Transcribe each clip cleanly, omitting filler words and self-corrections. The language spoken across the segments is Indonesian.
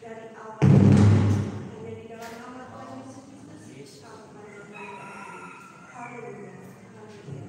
dari Allah. Hanya di dalam nama Tuhan Yesus Kristus kami berdoa. Haleluya. Haleluya.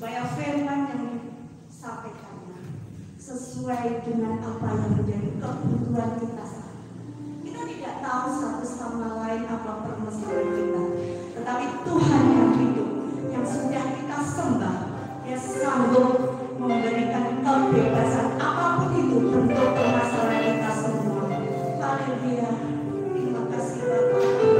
supaya firman yang disampaikannya sesuai dengan apa yang menjadi kebutuhan kita saat ini. Kita tidak tahu satu sama lain apa permasalahan kita, tetapi Tuhan yang sanggup memberikan kebebasan apapun itu bentuk permasalahan kita semua. Haleluya. Terima kasih Bapak.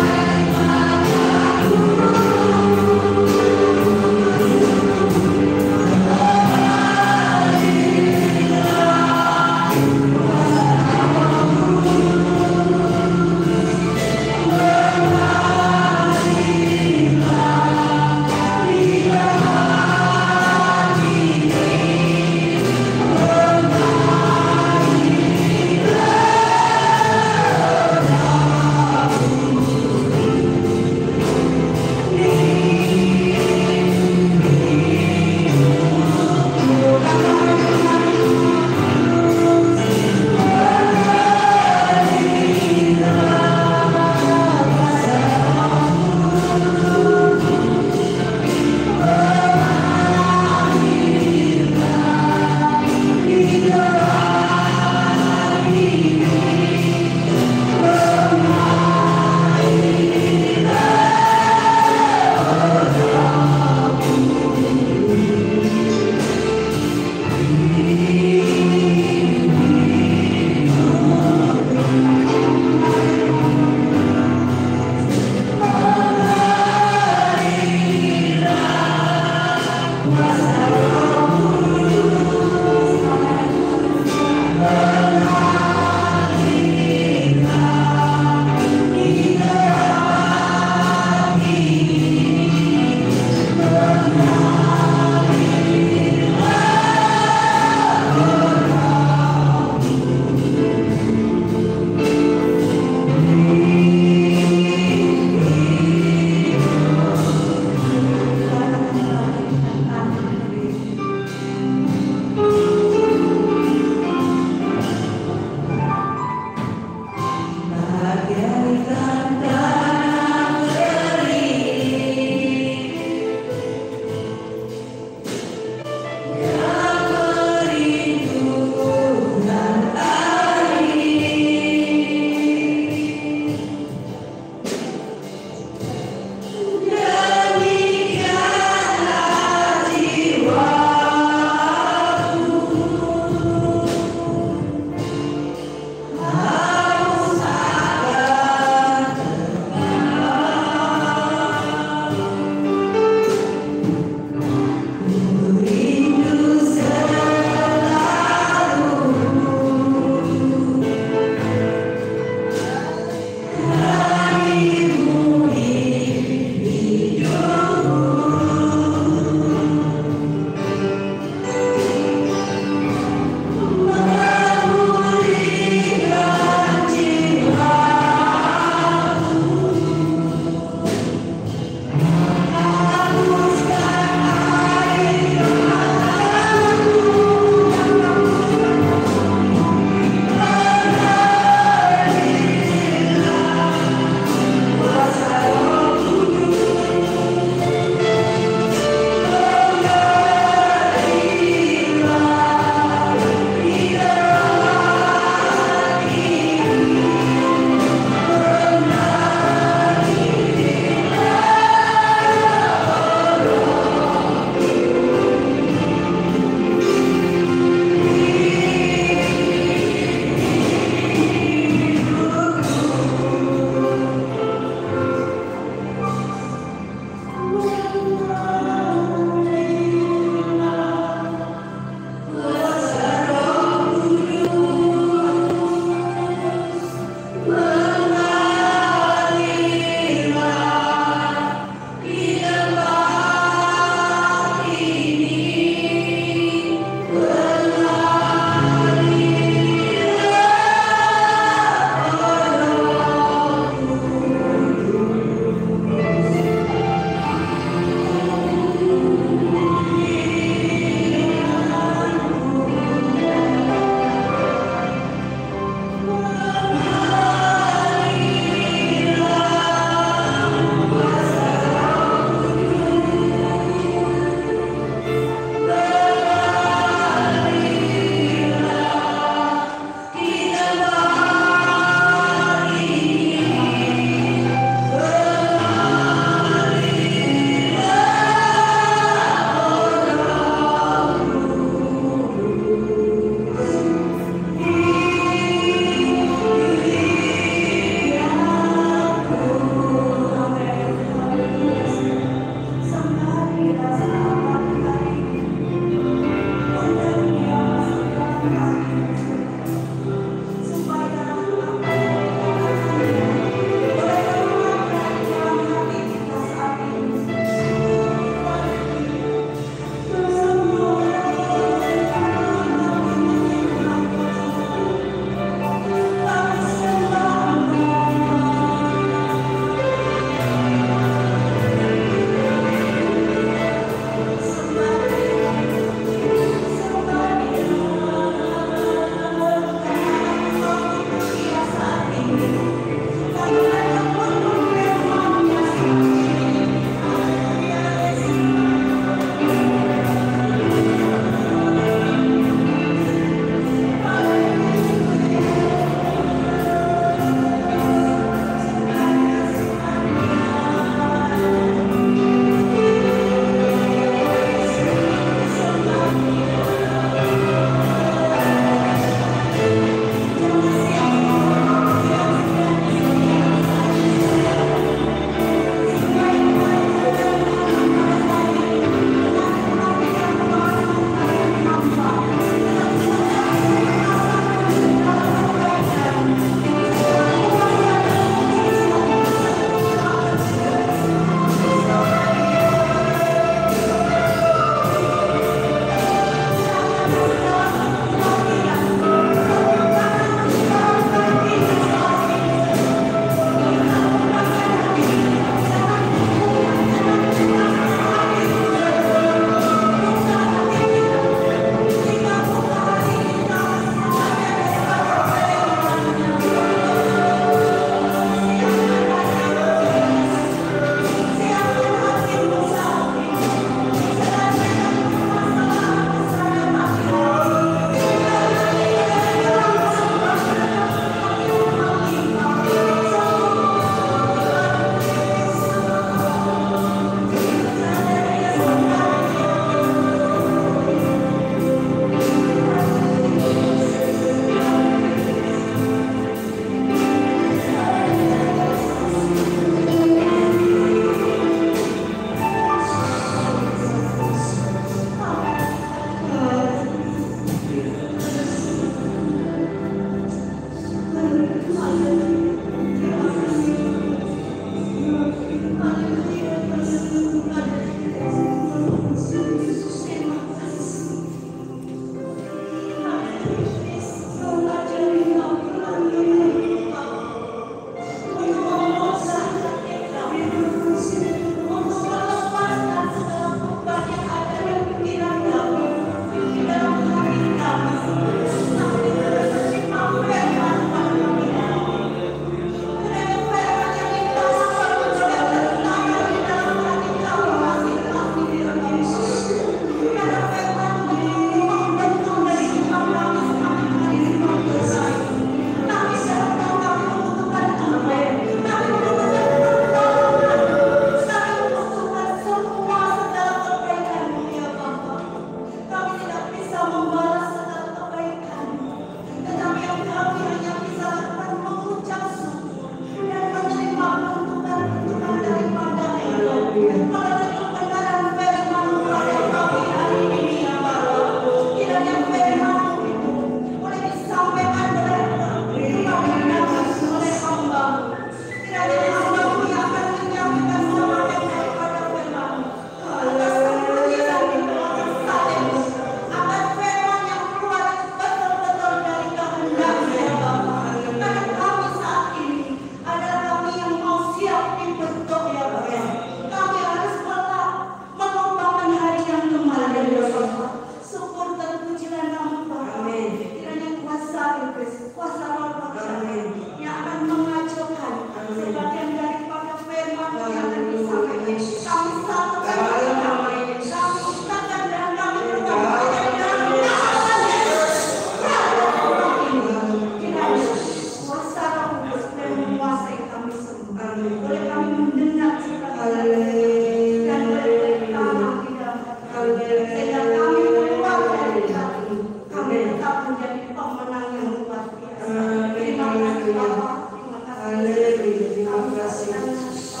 Haleluya. Haleluya. Terima kasih Yesus.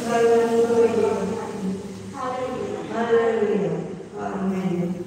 Haleluya. Haleluya. Amin.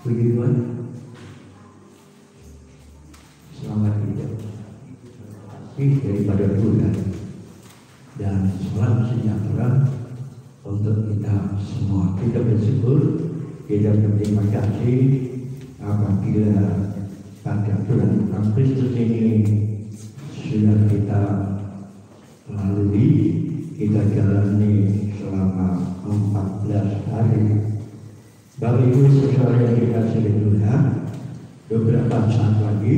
Puji Tuhan, selamat hidup daripada Tuhan dan salam sejahtera untuk kita semua. Kita bersyukur, kita berterima kasih apabila pada Tuhan Kristus ini sudah kita lalui, kita jalani selama 14 hari. Bapak Ibu saudara yang dikasihi Tuhan, beberapa saat lagi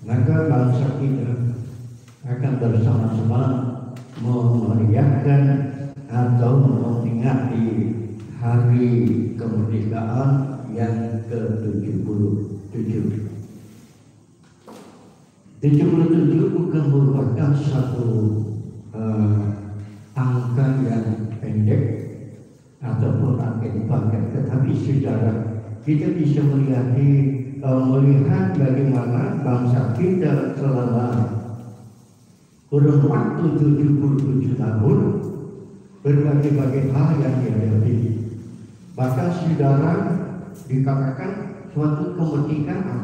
maka bangsa kita akan bersama-sama memeriahkan atau memperingati hari kemerdekaan yang ke-77. 77 bukan merupakan satu angka yang pendek ataupun angka paket, tetapi saudara, kita bisa melihat bagaimana bangsa kita selama kurun waktu 77 tahun berbagai-bagai hal yang dihadapi. Bahkan saudara, dikatakan suatu kemerdekaan,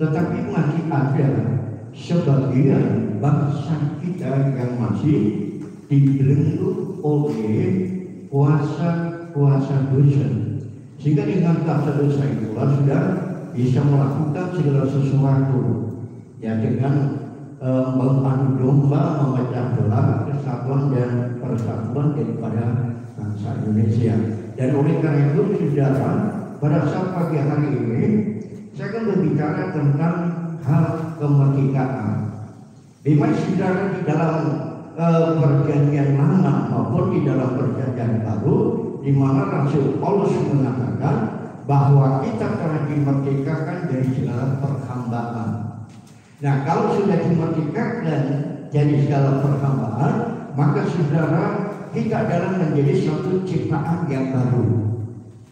tetapi masih ada sebagian bangsa kita yang masih dibelenggu oleh kuasa dosa, sehingga dengan kuasa dosa itulah sudah bisa melakukan segala sesuatu, ya, dengan mengadu domba, memecah belah kesatuan dan persatuan daripada bangsa Indonesia. Dan oleh karena itu saudara, pada saat pagi hari ini saya akan berbicara tentang hal kemerdekaan. Memang saudara, di dalam perjanjian lama maupun di dalam perjanjian baru, di mana Rasul Paulus mengatakan bahwa kita telah dimerdekakan dari segala perhambaan. Nah, kalau sudah dimerdekakan dari segala perhambaan, maka saudara, kita dalam menjadi suatu ciptaan yang baru.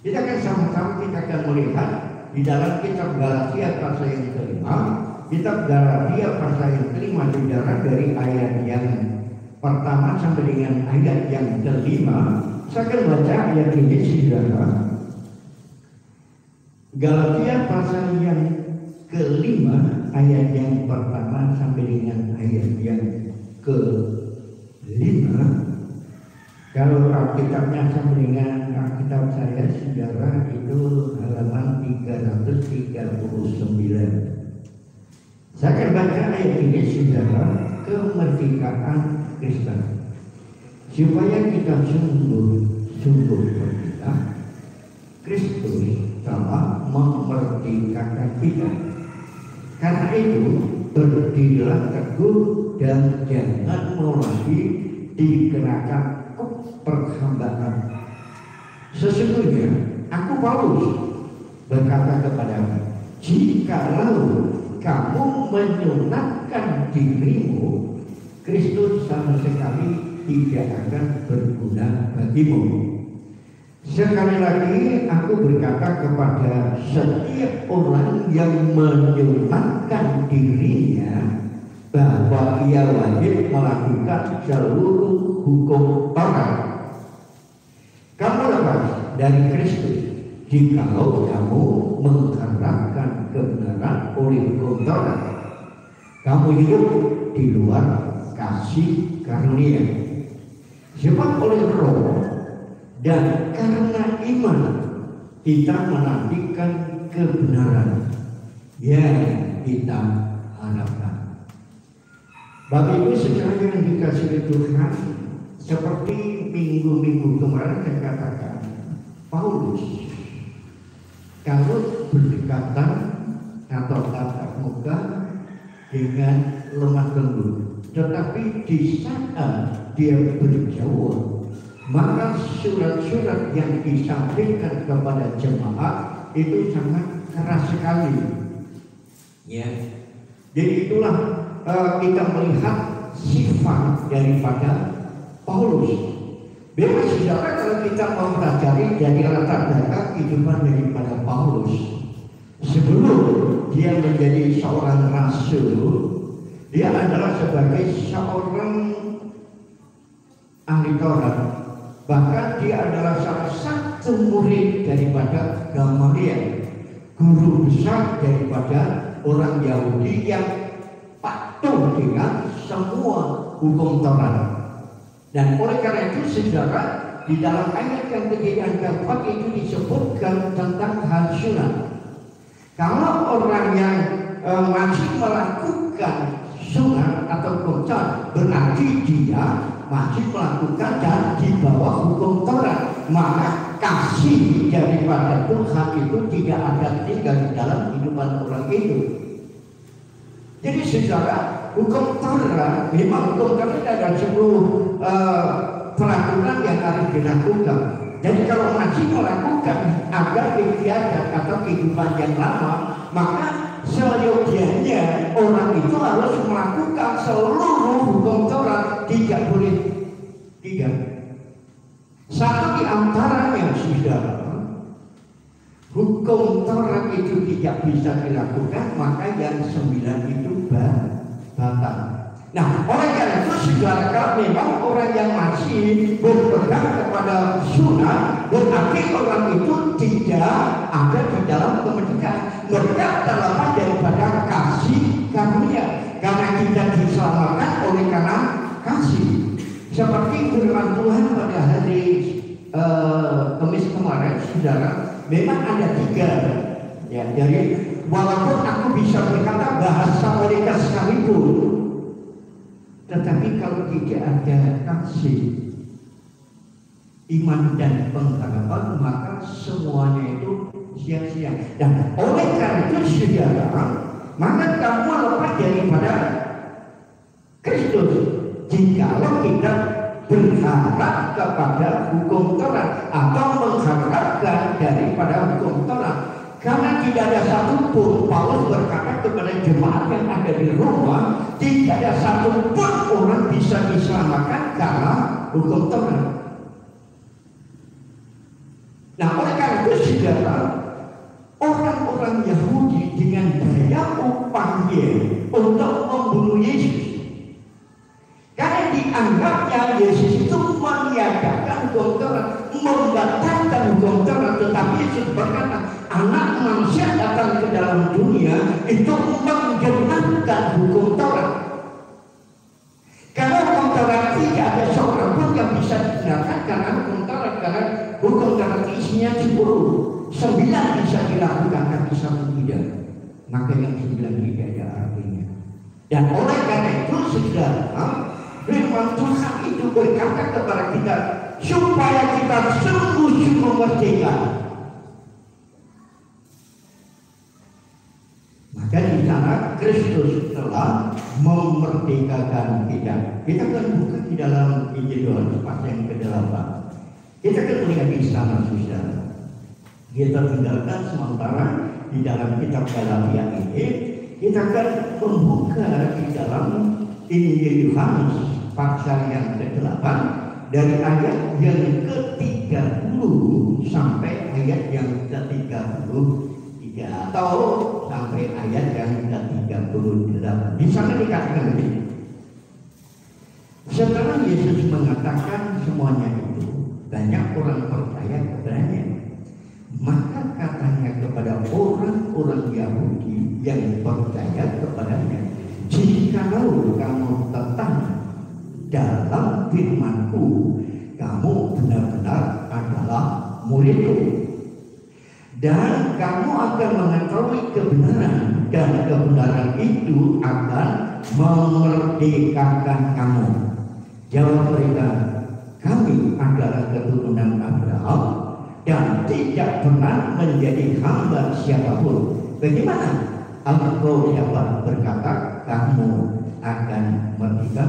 Kita akan sama-sama kita akan melihat di dalam kitab Galatia pasal yang kelima, kitab Galatia pasal yang kelima saudara, dari ayat yang pertama sampai dengan ayat yang kelima. Saya akan baca ayat ini saudara. Galatia pasal yang kelima ayat yang pertama sampai dengan ayat yang kelima. Kalau Alkitabnya sampai dengan Alkitab saya saudara, itu halaman 339. Saya akan baca ayat ini saudara, kemerdekaan Kristen, supaya kita sungguh merdeka. Kristus telah memerdekakan kita. Karena itu berdirilah teguh dan jangan lagi dikenakan perhambaan. Sesungguhnya aku Paulus berkata kepadamu, jikalau kamu menyunatkan dirimu, Kristus sama sekali tidak akan berguna bagimu. Sekali lagi aku berkata kepada setiap orang yang menyunatkan dirinya bahwa ia wajib melakukan seluruh hukum Taurat. Kamu lepas dari Kristus jikalau kamu mengharapkan kebenaran oleh hukum Taurat. Kamu hidup di luar kasih karunia. Sebab oleh Roh dan karena iman kita menantikan kebenaran yang kita harapkan. Bapak Ibu sekalian yang dikasihi Tuhan, seperti minggu-minggu kemarin saya katakan, Paulus kalau berdekatan atau tatap muka dengan lemah lembut, tetapi di saat dia berjauh, maka surat-surat yang disampaikan kepada jemaat itu sangat keras sekali. Ya, jadi itulah kita melihat sifat daripada Paulus. Memang saudara, kalau kita mempelajari dari latar belakang kehidupan daripada Paulus, sebelum dia menjadi seorang rasul, dia adalah sebagai seorang ahli Taurat. Bahkan dia adalah salah satu murid daripada Gamaliel, guru besar daripada orang Yahudi yang patuh dengan semua hukum Taurat. Dan oleh karena itu saudara, di dalam ayat yang ketiga dan keempat itu disebutkan tentang hal sunat. Kalau orang yang masih melakukan sunat atau kocar, berarti dia masih melakukan dan di bawah hukum Taurat, maka kasih daripada Tuhan itu tidak ada tinggal di dalam kehidupan orang itu. Jadi saudara, hukum Taurat, memang hukum Taurat ada 10 peraturan yang harus dilakukan. Jadi kalau masih melakukan agar istiadat atau kehidupan yang lama, maka seyogianya orang itu harus melakukan seluruh hukum Taurat, tidak boleh tidak. Satu di antaranya saudara, hukum Taurat itu tidak bisa dilakukan, maka yang 9 itu batal. Nah, oleh karena itu saudara, kalau memang orang yang masih berpegang kepada sunnah, berarti orang itu tidak ada di dalam kemerdekaan. Mereka terlepas daripada kasih karunia, karena kita diselamatkan oleh karena kasih. Seperti firman Tuhan pada hari Kamis kemarin, saudara, memang ada 3. Ya, jadi walaupun aku bisa berkata bahasa mereka sekalipun, tetapi kalau tidak ada kasih, iman dan pengharapan, maka semuanya itu sia-sia. Dan oleh karena itu saudara, maka kamu lepas daripada Kristus jikalau kita berharap kepada hukum Taurat atau mengharapkan daripada hukum Taurat. Karena tidak ada satupun, Paulus berkata kepada jemaat yang ada di Roma, tidak ada satupun orang bisa diselamatkan karena hukum Taurat. Nah, oleh karena itu saudara, orang-orang Yahudi dengan daya upahnya untuk membunuh Yesus, karena dianggapnya Yesus itu meniadakan hukum Taurat, membatalkan hukum Taurat, tetapi Yesus berkata, anak manusia datang ke dalam dunia itu menggenapkan hukum Taurat. Karena hukum Taurat tidak ada seorang pun yang bisa dibenarkan karena hukum Taurat, karena hukum Taurat isinya 10. 9 bisa dilakukan, tapi 1 tidak. Maka yang 9 tidak ada artinya. Dan oleh karena itu saudara, firman Tuhan itu berkata kepada kita supaya kita sungguh-sungguh merdeka. Maka di sana Kristus telah memerdekakan kita. Kita kan buka di dalam Injil Yohanes pasal yang ke-8. Kita kan melihat di sana saudara. Kita tinggalkan sementara di dalam kitab Galatia ini. Kita akan membuka di dalam Injil Yohanes pasal yang ke-8 dari ayat yang ke-30 sampai ayat yang ke-33 atau sampai ayat yang ke-38. Di sana dikatakan begini. Setelah Yesus mengatakan semuanya itu, banyak orang percaya kepadanya. Maka katanya kepada orang-orang Yahudi yang percaya kepadanya, jikalau kamu tetap dalam firman-Ku, kamu benar-benar adalah murid-Ku, dan kamu akan mengetahui kebenaran, dan kebenaran itu akan memerdekakan kamu. Jawab mereka, keturunan Abraham dan tidak pernah menjadi hamba siapapun. Bagaimana? Engkau dapat berkata kamu akan merdeka?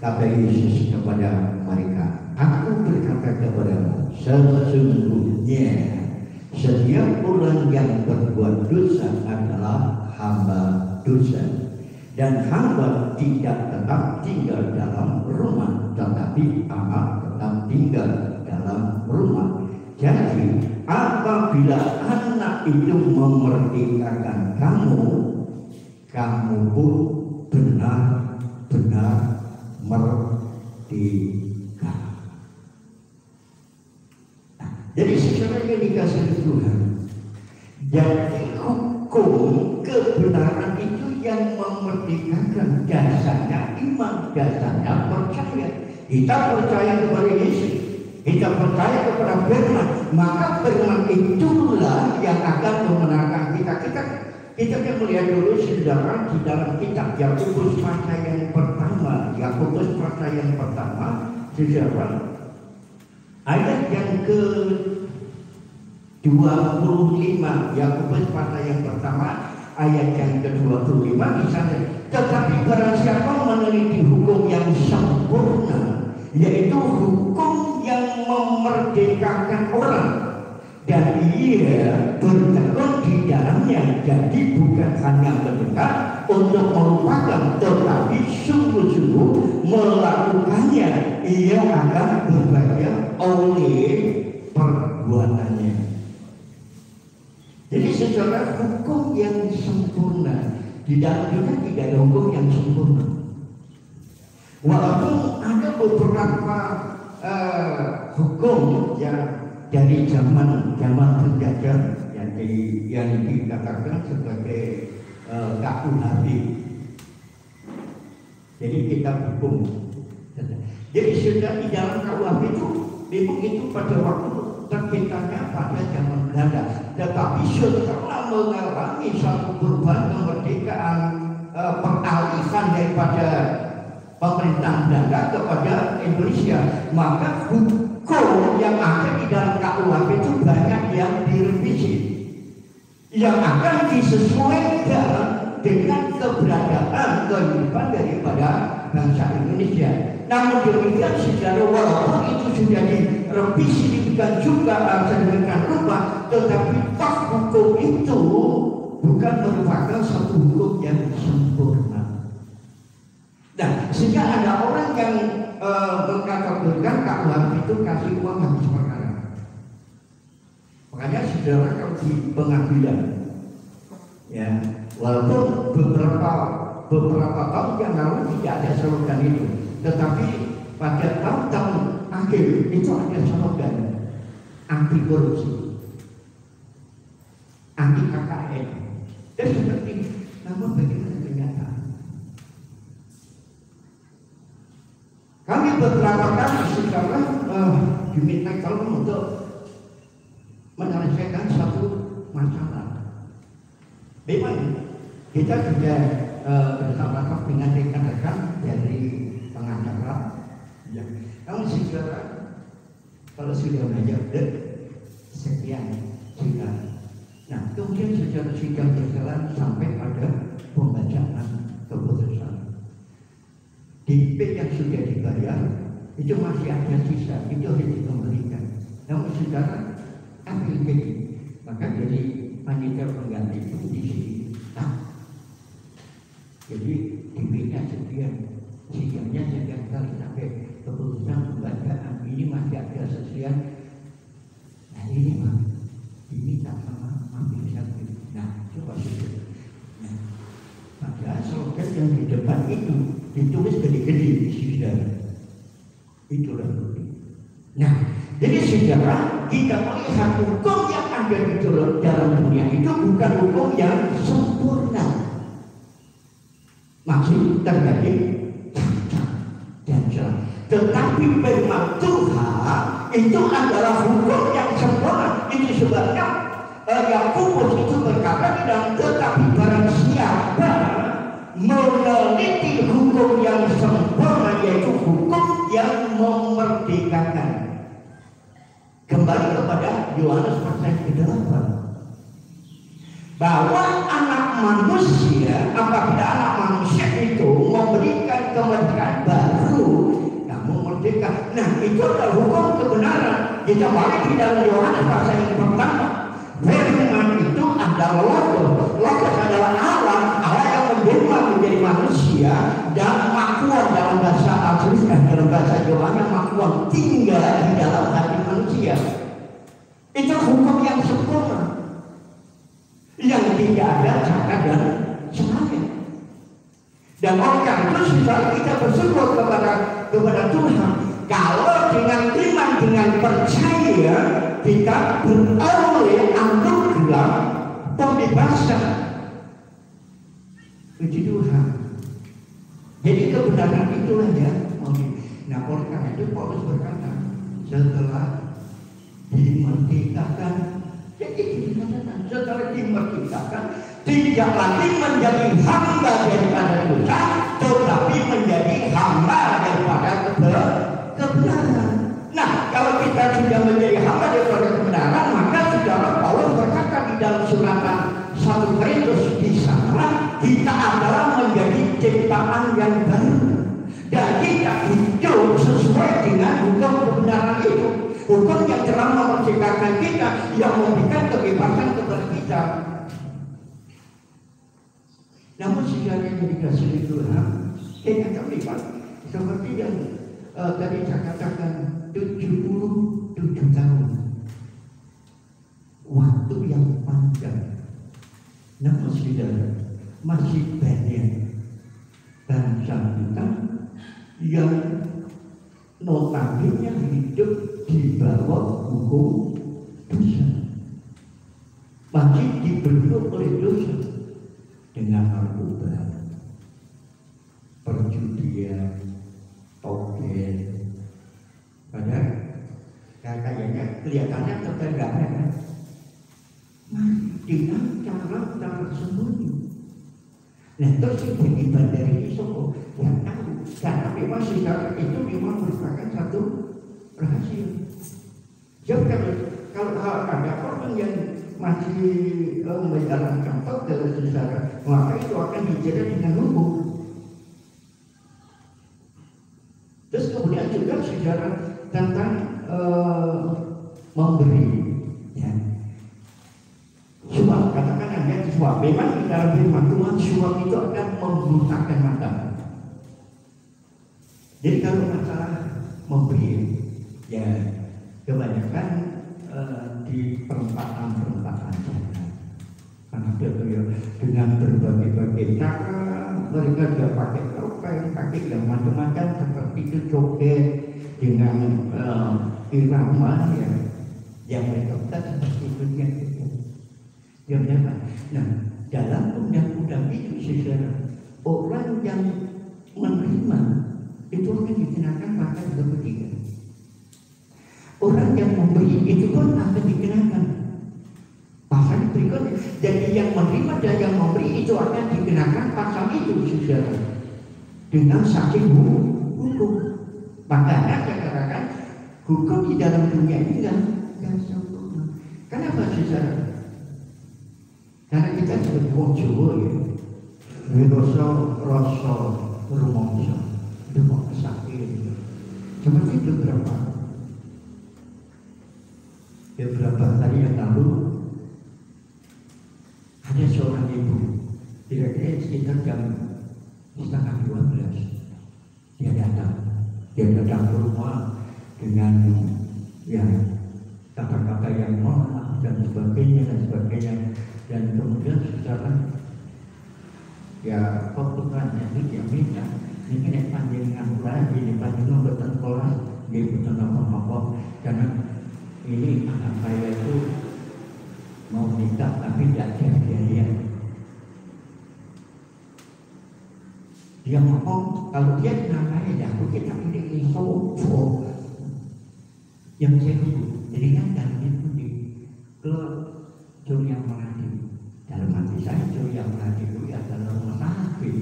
Kata Yesus kepada mereka, aku berkata kepadamu, sesungguhnya setiap orang yang berbuat dosa adalah hamba dosa, dan hamba tidak tetap tinggal dalam rumah, tetapi anak tetap tinggal dalam rumah. Jadi apabila anak itu memerdekakan kamu, kamu pun benar-benar merdeka. Nah, jadi secara yang dikasih Tuhan, jadi hukum kebenaran itu yang memerdekakan, dasarnya iman, dasarnya percaya. Kita percaya kepada Yesus, kita percaya kepada firman, maka firman itulah yang akan memenangkan kita. Kita akan melihat dulu saudara di dalam kitab Yakobus pasal yang pertama, saudara, ayat yang ke-25, Yakobus pasal yang pertama, ayat yang ke-25 di sana. Tetapi barang siapa meneliti hukum yang sempurna, yaitu hukum yang memerdekakan orang, dan ia bertekun di dalamnya, jadi bukan hanya mendengar untuk melupakan, tetapi sungguh-sungguh melakukannya, ia akan berbahagia oleh perbuatannya. Jadi secara hukum yang sempurna, di dalam dunia tidak ada hukum yang sempurna. Walaupun ada beberapa hukum yang dari zaman penjajah yang dikatakan sebagai KUHP. Jadi kita hukum. Jadi sudah di dalam KUHP itu pada waktu terciptanya pada zaman Belanda. Tetapi setelah mengalami satu perubahan kemerdekaan, peralihan daripada pemerintahan Belanda kepada Indonesia, maka hukum yang ada di dalam KUHP itu banyak yang direvisi, yang akan disesuaikan dengan keberadaan kehidupan daripada bangsa Indonesia. Namun demikian saudara, walaupun itu sudah direvisi demikian juga sedemikian rupa, tetapi toh hukum itu bukan merupakan satu hukum yang sempurna. Nah, sehingga ada orang yang mengkategorikan KUHP itu kasih uang habis perkara. Makanya saudara kalau di pengadilan, ya, walaupun beberapa tahun yang lalu tidak ada slogan itu, tetapi pada tahun-tahun akhir itu ada slogan anti korupsi, anti KKN. Dan seperti ini, namun bagaimana kenyataan? Kami beberapa kali saudara diminta tolong untuk menyelesaikan satu masalah. Memang kita sudah bersama-sama dengan rekan-rekan dari pengacara. Ya. Namun saudara, kalau sudah belajar sekian sudah. Nah, kemudian saudara sudah berjalan sampai pada pembacaan keputusan. DP yang sudah dibayar itu masih ada sisa, itu harus dikembalikan. Namun saudara ambil ini, maka jadi panitia pengganti itu di sini. Nah, jadi DP-nya sekian, sisanya sekian kali sampai keputusan pembacaan ini masih ada sekian. Nah ini mah diminta sama ambil satu. Nah coba saudara. Nah, padahal slogan yang di depan itu ditulis gede-gede di saudara. Itulah. Nah, jadi saudara, kita melihat hukum yang ada di dalam dunia itu bukan hukum yang sempurna. Masih terjadi cacat dan salah. Tetapi firman Tuhan itu adalah hukum yang sempurna. Itu sebabnya Yakobus itu berkata, dan tetapi barang siapa meneliti hukum yang sempurna, yaitu hukum yang memerdekakan. merdeka. Nah, itu adalah hukum kebenaran. Kita balik di dalam Yohanes pasal yang pertama. Firman itu adalah Logos. Logos adalah Allah yang menjelma menjadi manusia dan makuan dalam bahasa asli dalam bahasa Yohanes makuan tinggal di dalam hati manusia. Itu hukum yang sempurna, yang tidak ada cara dan salahnya. Dan oleh karena itu kita bersyukur kepada Tuhan. Kalau dengan iman, dengan percaya kita beroleh anugerah pembebasan. Puji Tuhan. Jadi kebenaran itulah ya. Nah, oleh karena itu Paulus berkata, setelah dimerdekakan, jadi dikatakan setelah dimerdekakan tidak lagi menjadi hamba daripada dosa, tetapi menjadi hamba daripada kebenaran. Nah, kalau kita sudah menjadi hamba daripada kebenaran, maka saudara Paulus berkata di dalam suratan 1 Korintus di sana, kita adalah menjadi ciptaan yang baru dan kita hidup sesuai dengan hukum kebenaran itu. Hukum yang telah memerdekakan kita, yang memberikan kebebasan kepada kita. Namun saudara yang dikasihi Tuhan, kita terlibat seperti yang tadi saya katakan 77 tahun. Waktu yang panjang. Namun saudara, masih banyak bangsa kita yang notabene hidup di bawah hukum dosa, masih dibelenggu oleh dosa dengan narkoba, perjudian, toget. Padahal kayaknya kelihatannya ketegangan kan? Dengan cara sembunyi. Nah, terus beribadah dari Isoko yang tahu, karena memang sejarah itu memang merupakan satu rahasia. Jadi kalau ada orang yang masih menjalankan dalam sejarah, maka itu akan dijerat dengan hukum. Terus kemudian juga sejarah tentang memberi, ya. Suap, katakan Anda suap. Memang di dalam firman Tuhan suap itu akan membutakan mata. Jadi kalau masalah memberi, ya kebanyakan di perempatan-perempatan saja. Karena ya, dengan berbagai-bagai cara mereka juga pakai topeng, pakai yang macam-macam seperti itu, joget dengan irama ya, yang mereka seperti itu ya. Ya, nah, dalam undang-undang itu saudara, orang yang menerima itu akan dikenakan pasal 23. Orang yang memberi itu pun akan dikenakan pasal berikutnya. Jadi yang menerima dan yang memberi itu akan dikenakan pasal itu saudara, dengan saksi hukum. Makanya saya katakan hukum di dalam dunia ini tidak sempurna. Kenapa saudara? Karena kita sebagai wong Jawa ya, rasa rumangsa, demam sakit. Seperti itu beberapa hari yang lalu ada seorang ibu, kira-kira sekitar jam 11:30, dia datang ke rumah dengan ya kata-kata yang maaf dan sebagainya. Dan kemudian secara ya kebutuhannya itu dia minta ini kena panjangan lagi, ini panjangan betul kelas, dia betul apa-apa. Karena ini anak saya itu mau nikah tapi tidak jadi. Dia ngomong kalau dia namanya jago kita ini sopo yang saya jadi kan dalam itu di ke Surya Melati. Dalam hati saya Surya Melati itu adalah rumah sakit.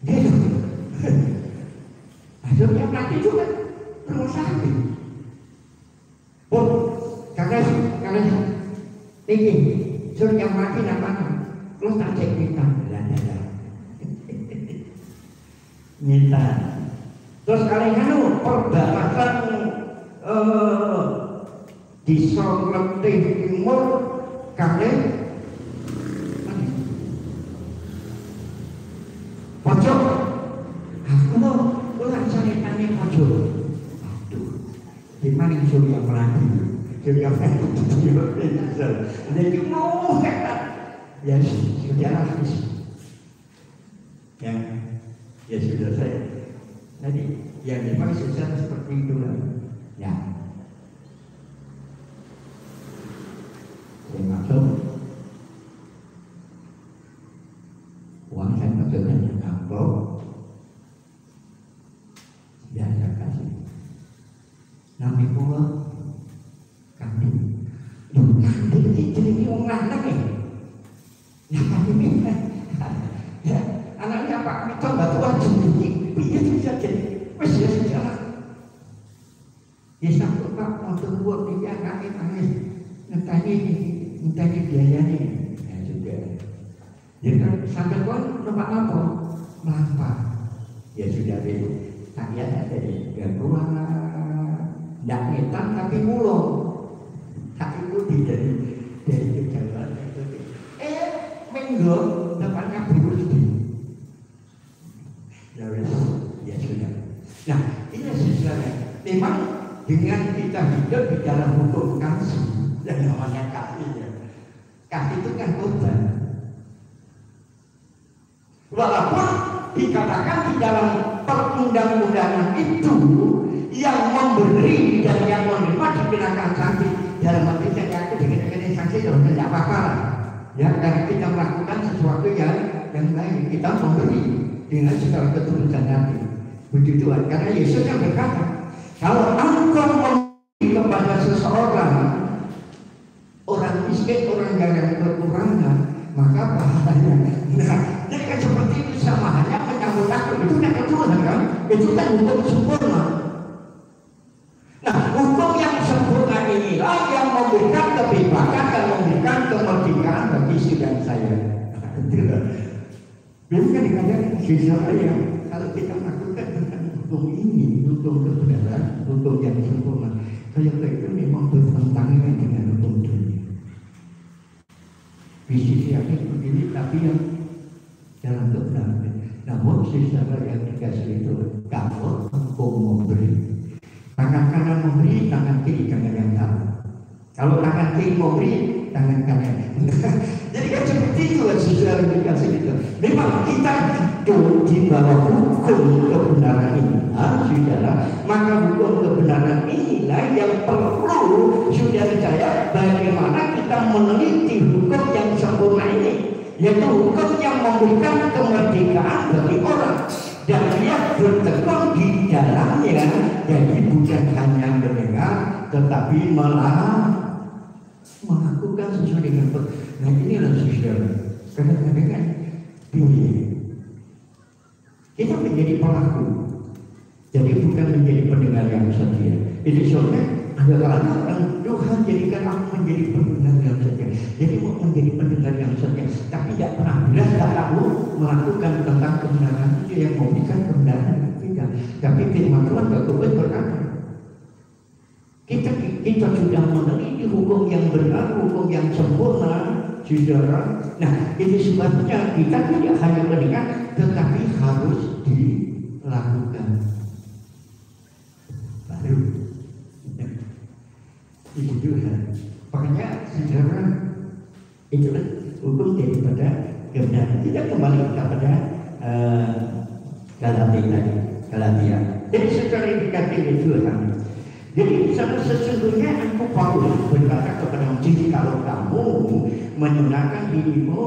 Gitu. Surya Melati itu kan rumah sakit. Karena ini Surya Melati namanya. Terus tak cek minta. Terus kalian di Sorletih Timur kali pojok. Aku ulang ceritanya pojok. Aduh, gimana Surya Melati? Surya Melati, jadi mau ya sudah habis. Ya sudah saya. Tadi ya memang susah seperti itu lah. Ya. Saya masuk. Uang saya masuknya di amplop. Ya saya kasih. Nami pula kami. Kami jadi orang lanang ya. Ya kami ya anaknya Pak Mito nggak tua jadi bisa jadi wes ya sejarah. Ya sampai Pak untuk buat dia nangis ngenteni biayanya ya juga. Jadi kan sampai pun tempat apa melapa ya sudah deh. Saya dari gangguan tidak ngetan tapi mulung. Tak itu dari kejauhan itu. Minggu depannya burus di. Ya sudah. Nah ini sebenarnya memang dengan kita hidup di dalam hukum kasih yang namanya kasih ya. Kasih itu kan korban. Walaupun dikatakan di dalam perundang-undangan itu yang memberi dan yang menerima dikenakan sanksi dalam arti saya yakin dikenakan sanksi dalam tidak apa-apa ya, karena kita melakukan sesuatu yang baik, kita memberi dengan segala ketulusan hati. Begitu karena Yesus yang berkata, kalau engkau memberi kepada seseorang, orang miskin, orang yang kekurangan, maka pahalanya. Nah, jadi kan seperti itu sama hanya menyambut aku itu kan ketulusan kan? Itu kan hukum sempurna. Nah, hukum yang sempurna inilah yang memberikan kebebasan dan memberikan kemerdekaan bagi saudara saya. Biasanya kadang-kadang saya kalau kita melakukan tentang hukum ini, hukum kebenaran, hukum yang sempurna, kayak itu memang bertentangan dengan hukum dunia. Visi yakin begini, tapi yang dalam kebenaran. Namun secara yang dikasih itu, kalau engkau memberi, tangan kanan memberi, tangan kiri jangan yang tahu. Kalau tangan kiri memberi, tangan kanan. Jadi kan seperti itu secara yang dikasih itu. Memang kita hidup di bawah hukum kebenaran ini, saudara. Maka hukum kebenaran inilah yang perlu saudara saya bagaimana kita meneliti hukum yang sempurna ini, yaitu hukum yang memberikan kemerdekaan bagi orang dan dia bertekun di dalamnya. Jadi bukan hanya mendengar tetapi malah melakukan sesuai dengan nah inilah saudara. Kadang-kadang kita menjadi pelaku, jadi bukan menjadi pendengar yang setia. Ini soalnya ada orang Tuhan jadikan aku menjadi pendengar yang setia. Jadi mau menjadi pendengar yang setia, tapi tidak pernah bilang tak tahu melakukan tentang kebenaran itu yang memberikan kebenaran tidak. Tapi firman Tuhan berkata, kita sudah meneliti hukum yang benar, hukum yang sempurna, saudara. Nah, ini sebabnya kita tidak hanya mendengar, tetapi harus dilakukan. Baru itu juga. Makanya, saudara, itulah hukum daripada kebenaran. Kita kembali kepada Galatia. Jadi secara indikatif Tuhan. Jadi sesungguhnya aku Paulus berkata kepada diri kalau kamu menyunahkan dirimu,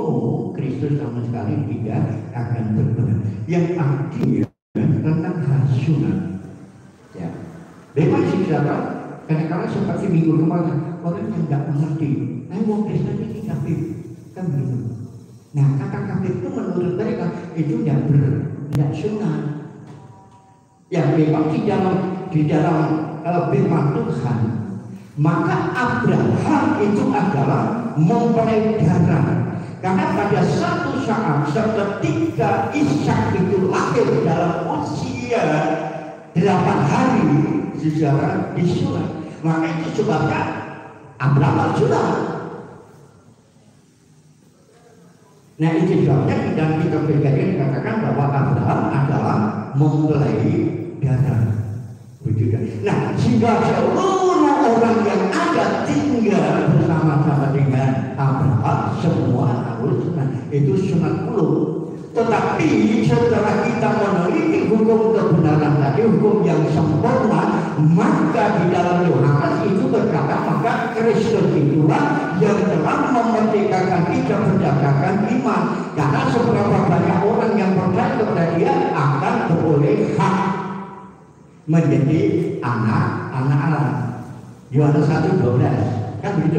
Kristus sama sekali tidak akan berbenah. Yang artinya tentang hasunan. Ya, memang saudara kadang-kadang seperti minggu kemarin orang yang tidak mengerti, mau Kristen ini kafir, kan begitu. Nah kata kafir itu menurut mereka itu tidak sunat. Ya memang di dalam firman Tuhan, maka Abraham itu adalah mempelai darah. Karena pada satu saat seketika Ishak itu lahir dalam usia 8 hari sejarah disunat. Maka itu sebabnya Abraham sudah. Nah itu sebabnya dan kita pribadi katakan bahwa Abraham adalah mempelai darah. Nah sehingga seluruh orang yang ada tinggal bersama-sama dengan Abraham semua harus sunat. Itu sunat dulu. Tetapi setelah kita meneliti hukum kebenaran tadi, hukum yang sempurna, maka di dalam Yohanes itu berkata, maka Kristus itulah yang telah memerdekakan kita berdasarkan iman. Karena seberapa banyak orang yang percaya kepada Dia akan beroleh hak menjadi anak-anak Allah. Yohanes 1:12 kan begitu.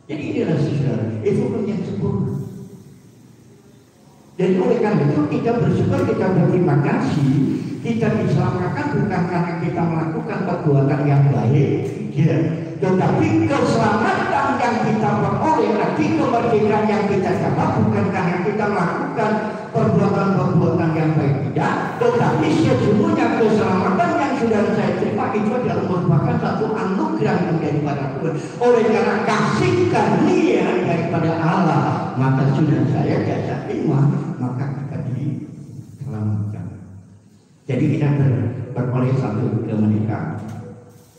Jadi inilah saudara, itu hukum yang sempurna. Dan oleh karena itu kita bersyukur, kita berterima kasih, kita diselamatkan bukan karena kita melakukan perbuatan yang baik, ya, tetapi keselamatan yang kita peroleh, arti kemerdekaan yang kita dapat bukan karena kita melakukan perbuatan-perbuatan yang baik, tidak, tetapi sesungguhnya keselamatan yang sudah saya terima itu adalah merupakan satu anugerah yang daripada Tuhan. Oleh karena kasih karunia daripada Allah, maka sudah saya jasa terima, maka kita diselamatkan. Jadi kita beroleh satu kemerdekaan.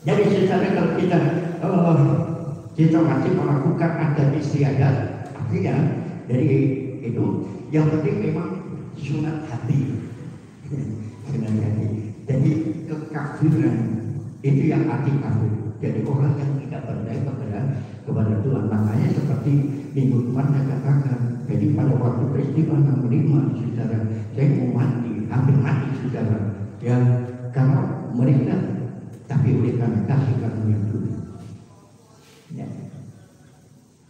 Jadi secara kalau kita masih melakukan adat istiadat, artinya dari itu yang penting memang sunat hati. Sunat hati. Jadi kekafiran itu yang arti kafir. Jadi orang yang tidak percaya kepada Tuhan. Makanya seperti minggu kemarin saya katakan. Jadi pada waktu peristiwa 65 saudara, saya mau mati, hampir mati saudara. Ya karena mereka, tapi oleh karena kasih karunia Tuhan. Ya.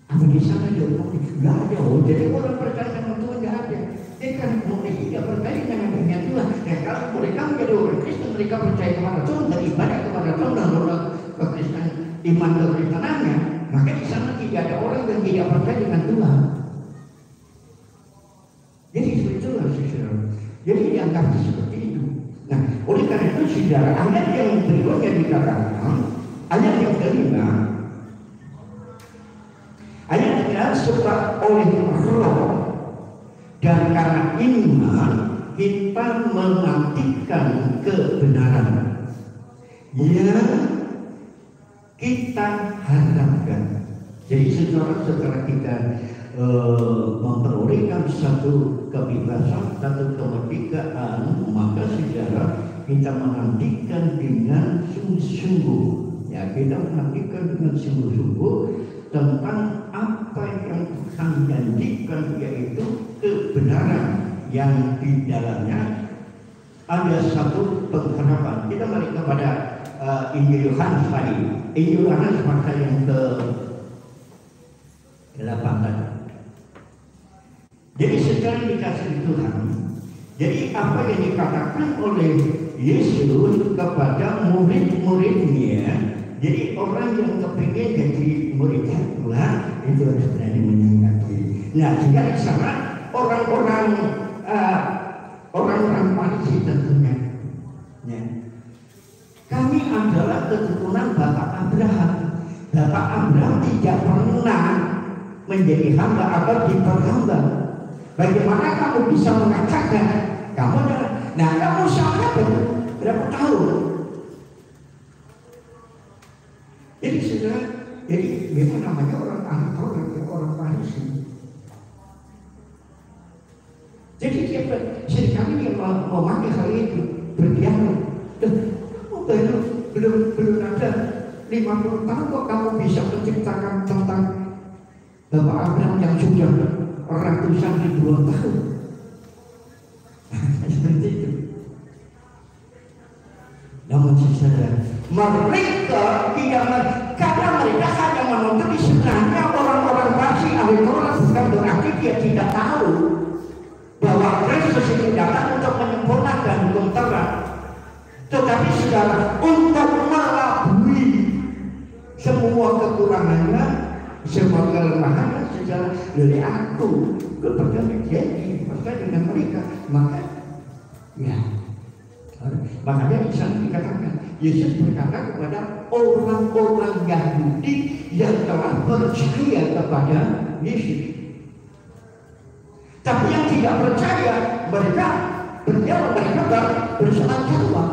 Apa di sana dia nggak ada. Jadi orang percaya sama Tuhan nggak ada. Kan mereka tidak percaya dengan Tuhan. Dan kalau mereka menjadi orang Kristen, mereka percaya kepada Tuhan, beribadah kepada Tuhan dan orang kekristenan, iman kekristenannya, maka di sana tidak ada orang yang tidak percaya dengan Tuhan. Jadi sebetulnya saudara, jadi dianggap seperti itu. Nah, oleh karena itu saudara, ayat yang berikutnya dikatakan, ayat yang kelima, ayat yang sebab oleh Roh dan karena iman kita menantikan kebenaran yang kita harapkan. Jadi setelah kita memperolehkan satu kebebasan, satu kemerdekaan, maka saudara kita menantikan dengan sungguh-sungguh. Ya, kita menantikan dengan sungguh-sungguh tentang apa yang Tuhan janjikan, yaitu kebenaran yang di dalamnya ada satu pengharapan. Kita balik kepada Injil Yohanes tadi. Injil Yohanes pasal yang ke-8 tadi. Jadi secara dikasih Tuhan, jadi apa yang dikatakan oleh Yesus kepada murid-muridnya, jadi orang yang kepingin jadi muridnya Tuhan itu harus berani menyangkati. Nah, jika di sana orang-orang Farisi tentunya, ya. Kami adalah keturunan Bapak Abraham. Bapak Abraham tidak pernah menjadi hamba atau diperhamba. Bagaimana kamu bisa mengatakan kamu adalah? Nah, kamu usianya berapa tahun? Jadi saudara, jadi memang namanya orang Farisi. Jadi kami yang memakai hal itu berdialog. Belum ada 50 tahun kok kamu bisa menciptakan tentang Bapak Abraham yang sudah ratusan ribuan tahun. Seperti itu. Namun saudara, mereka tidak, karena mereka hanya menuntut di sebelahnya orang-orang Farisi ahli Taurat, bukan berarti dia tidak tahu bahwa Kristus itu datang untuk menyempurnakan hukum Taurat. Tetapi saudara, untuk melabui semua kekurangannya, semua kelemahannya, secara dari aku berpegang janji percaya dengan mereka, maka ya, makanya di sana dikatakan Yesus berkata kepada orang-orang Yahudi yang telah percaya kepada Yesus. Tapi yang tidak percaya, mereka bersalah jawab.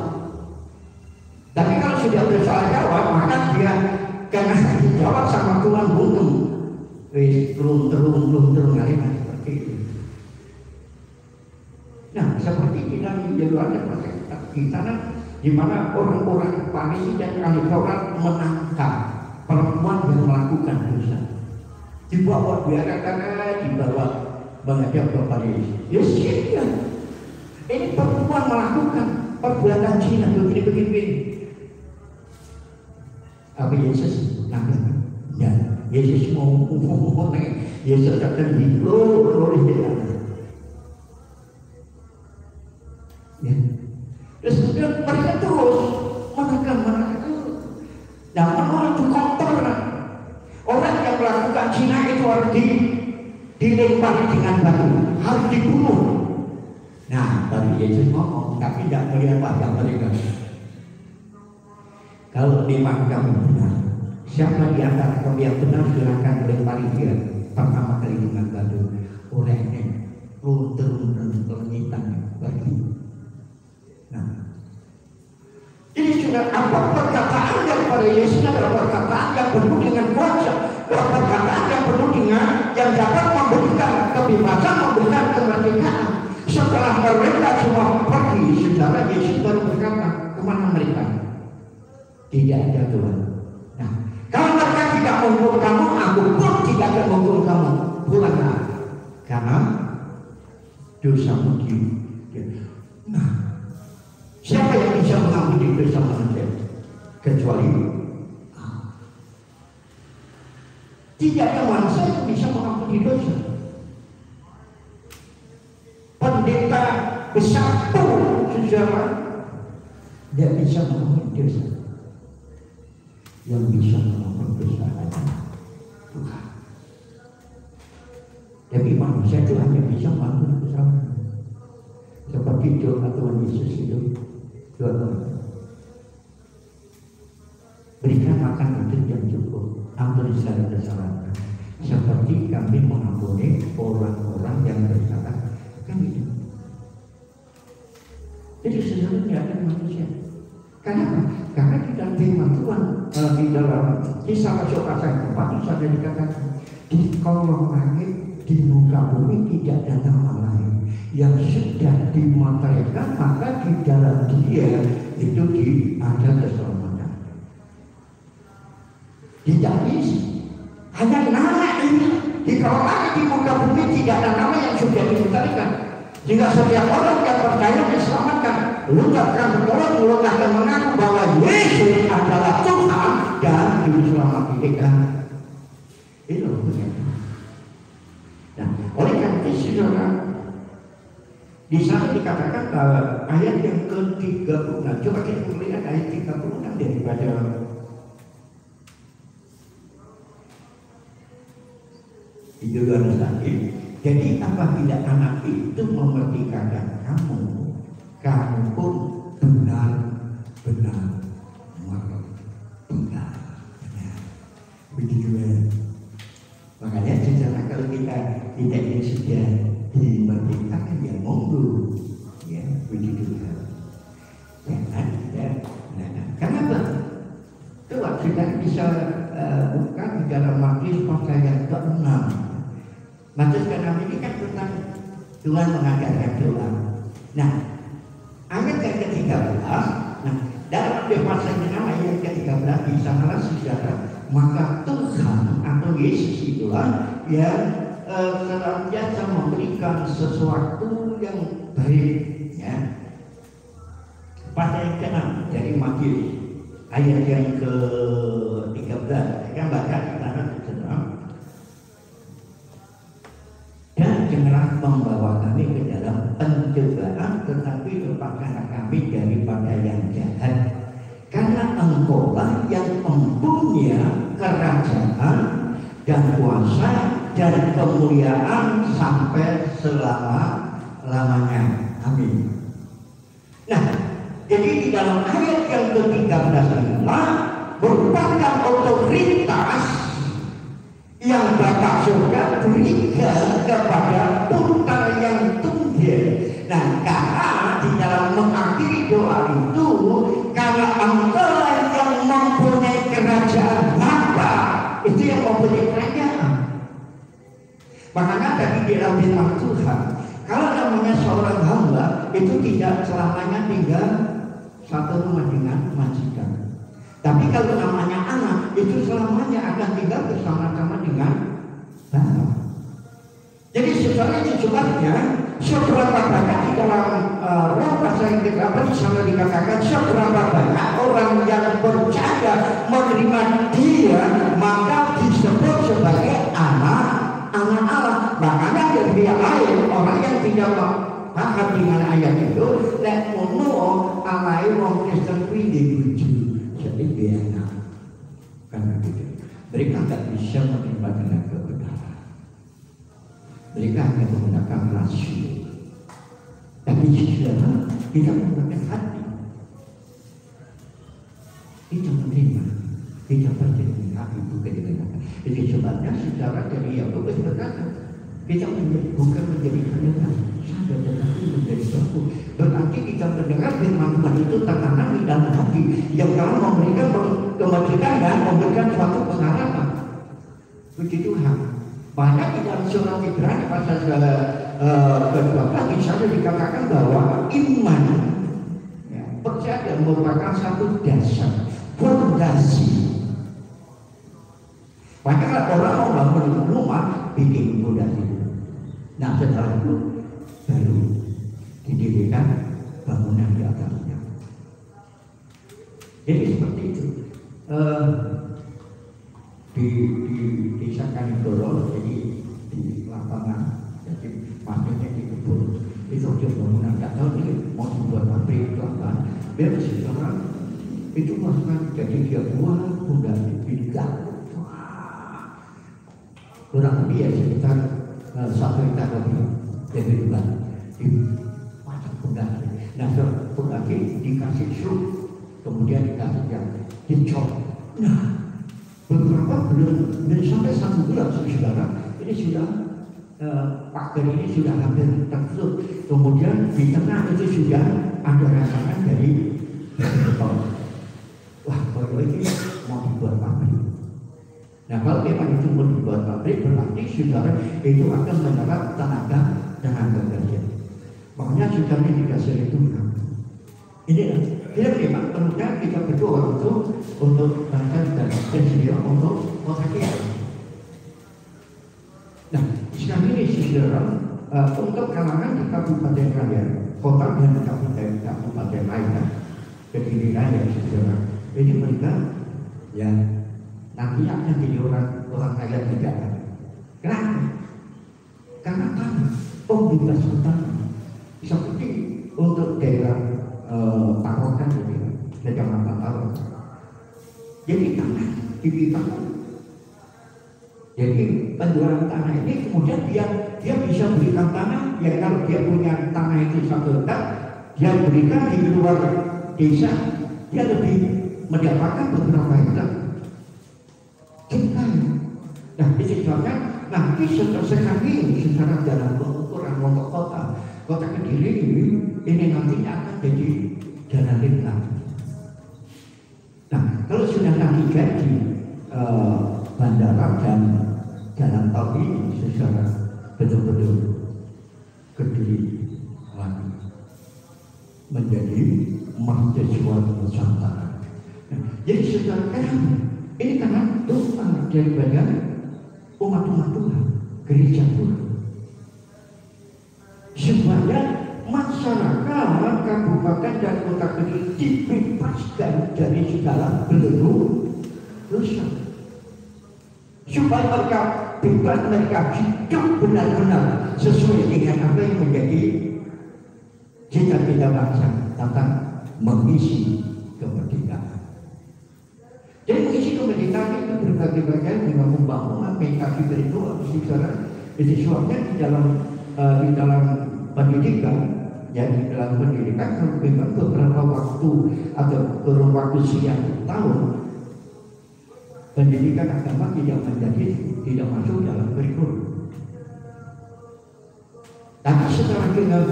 Tapi kalau sudah bersalah jawab, maka dia karena dijawab sama Tuhan buntung. Belum terung seperti itu. Nah, seperti kita di Yerusalem di sana, di mana orang-orang Farisi dan ahli Taurat menangkap perempuan yang melakukan dosa, dibawa dibawa menghadap kepada Yesus. Yesus, ini perempuan melakukan perbuatan zina begini. Apa Yesus nangkap? Ya, Yesus mau Yesus akan oleh dia. Ya. Terus kemudian mereka terus menekan. Nah, orang itu kotor. Orang yang melakukan zina itu harus dilempari dengan batu, harus dibunuh. Nah, tadi Yesus ngomong, tapi tidak melihat wajah mereka. Kalau memang kamu benar, siapa di antara kamu yang benar, silakan lempari dia pertama kali dengan batu. Orangnya luntur ternyitanya bagi. Nah, ini sudah apa perkataan daripada Yesus adalah perkataan yang penuh dengan kuasa, perkataan yang penuh dengan yang dapat memberikan kebebasan, memberikan kemerdekaan. Setelah mereka semua pergi, saudara, Yesus baru berkata, kemana mereka? Tidak ada Tuhan. Nah, kalau mereka tidak menghukum kamu, aku pun tidak akan menghukum kamu. Pulanglah, karena dosamu Nah, siapa yang bisa mengampuni dosa manusia? Kecuali tidak ada manusia yang bisa mengampuni dosa. Pendeta besar pun sejarah tidak bisa mengampuni dosa. Yang bisa mengampuni dosa adalah Tuhan. Jadi manusia itu hanya bisa mengampuni dosa. Seperti doa Tuhan Yesus itu, doa berikan makan untuk yang cukup, ampuni segala kesalahan, seperti kami mengampuni orang-orang yang bersalah kami. Jadi sebenarnya ada manusia. Kenapa? Karena di dalam firman Tuhan, di dalam Kisah Rasul pasal 4 itu ada dikatakan, di kolong langit, di muka bumi tidak ada nama lain yang sudah dimateraikan, maka di dalam dia itu ada keselamatan. Tidak bisa hanya nama ini di kolong langit, di muka bumi tidak ada nama yang sudah dimateraikan, sehingga setiap orang yang percaya diselamatkan. Lu gak akan bertolak, lu gak akan mengaku bahwa Yesus adalah Tuhan dan Juru Selamat kita. Itu begitu. Nah, oleh karena itu saudara, di sana dikatakan ayat yang ke-36. Coba kita lihat ayat 36 daripada itu harus lagi. Jadi apabila anak itu memerdekakan kamu, kamu pun benar-benar merdeka. Begitu ya. Makanya secara kalau kita tidak sudah dimerdekakan, ya monggo, ya begitu ya. Jangan ya. Kenapa? Tuhan kita bisa buka di dalam Matius pasal yang ke-6. Matius ke-6 ini kan tentang Tuhan mengajarkan doa. Nah, ayat yang ke-13. Nah, dalam pasal yang ke-6 ayat ke-13 di sana saudara, maka Tuhan atau Yesus itulah yang senantiasa memberikan sesuatu yang baik, ya. Pasal yang ke-6 dari Matius ayat yang ke-13, saya kan baca di sana saudara. Dan janganlah membawa kami ke dalam pencobaan, tetapi lepaskanlah kami daripada yang jahat. Karena Engkaulah yang mempunyai kerajaan dan kuasa dan kemuliaan sampai selama-lamanya. Amin. Nah, jadi di dalam ayat yang ke-13 Pancasila merupakan otoritas yang Bapak Surga berikan kepada putra yang tunggal. Nah, karena di dalam mengakhiri doa itu, karena engkau yang mempunyai kerajaan harta, itu yang mempunyai kerajaan. Makanya tadi di dalam firman Tuhan, kalau namanya seorang hamba itu tidak selamanya tinggal satu rumah dengan majikan. Tapi kalau namanya anak itu selamanya akan tinggal bersama-sama dengan Bapa. Jadi sebenarnya seberapa banyak di dalam roh bahasa Inggris di sana dikatakan seberapa banyak orang yang percaya menerima Dia, maka disebut sebagai anak Allah. Makanya dari lain orang yang tidak paham dengan ayat itu, lek ngono alai wong Kristen kuwi dibujuk. Jadi dia anak, karena itu mereka tak bisa menerima dengan kebenaran. Mereka hanya menggunakan rasio. Tapi saudara tidak menggunakan hati. Kita menerima, kita percaya dengan hati itu kebenaran. Jadi sebabnya secara dari Yakobus berkata, kita bukan menjadi pendengar saja, tetapi menjadi pelaku. Berarti kita mendengar firman Tuhan itu tertanam di dalam hati, yang kalau memberikan kewajiban dan memberikan suatu pengharapan. Puji Tuhan. Banyak di dalam surat Ibrani pasal ke-12 di sana dikatakan bahwa iman, ya, percaya merupakan satu dasar, fondasi. Maka orang mau bangun rumah bikin fondasi. Nah setelah itu baru didirikan bangunan di atasnya. Jadi seperti itu. Di desa Kanigoro, jadi di lapangan, jadi maksudnya di kebun itu dia bangunan, nggak tahu ini mau dibuat pabrik atau apa. Biar sekarang itu masukkan, jadi dia buat fondasi bidang. Kurang lebih ya sekitar 1 hektar lebih dari bulan di pasang fondasi. Nah, fondasi dikasih struk, kemudian dikasih yang dicor. Nah, beberapa bulan dan sampai 1 bulan saudara, ini sudah pagar ini sudah hampir tertutup. Kemudian di tengah itu sudah ada rancangan dari beton. Wah, kalau ini mau dibuat pabrik. Nah, kalau memang itu mau dibuat pabrik, berarti saudara itu akan menyerap tenaga kerja. Makanya saudara dikasih itu. Ini dia memang perlunya kita berdoa untuk bangsa dan sendiri untuk kota kita. Nah, sekarang ini saudara untuk kalangan di kabupaten raya, kota dan kabupaten lainnya, Kediri Raya saudara, ini mereka ya nantinya akan jadi orang kaya juga. Kenapa? Karena tanah, bebas hutan, seperti untuk daerah Tarokan gitu, kecamatan Tarokan. Jadi tanah diberikan. Jadi penjualan tanah ini kemudian dia bisa berikan tanah. Ya kalau dia punya tanah itu 1 hektar, dia berikan di luar desa, dia lebih mendapatkan beberapa hektar. Nah, ini sebabnya nanti sekarang ini secara dalam pengukuran untuk kota Kediri ini nantinya akan jadi jalan lintas. Nah, kalau sudah nanti jadi bandara dan jalan tol ini secara betul-betul Kediri lagi menjadi mahasiswa Nusantara. Nah, jadi sekarang ini karena doa daripada umat-umat Tuhan, gereja Tuhan, supaya masyarakat kabupaten dan kota Kediri dibebaskan dari segala belenggu dosa, supaya mereka bebas, mereka hidup benar-benar sesuai dengan apa yang menjadi cita-cita bangsa tentang mengisi kemerdekaan. Jadi mengisi kemerdekaan itu berbagai bagian dengan membangun PKK berdoa saudara. Jadi sebabnya di dalam pendidikan Jadi dalam pendidikan kalau memang beberapa waktu atau kurun waktu sekian tahun pendidikan agama tidak masuk dalam kurikulum. Tapi setelah dengan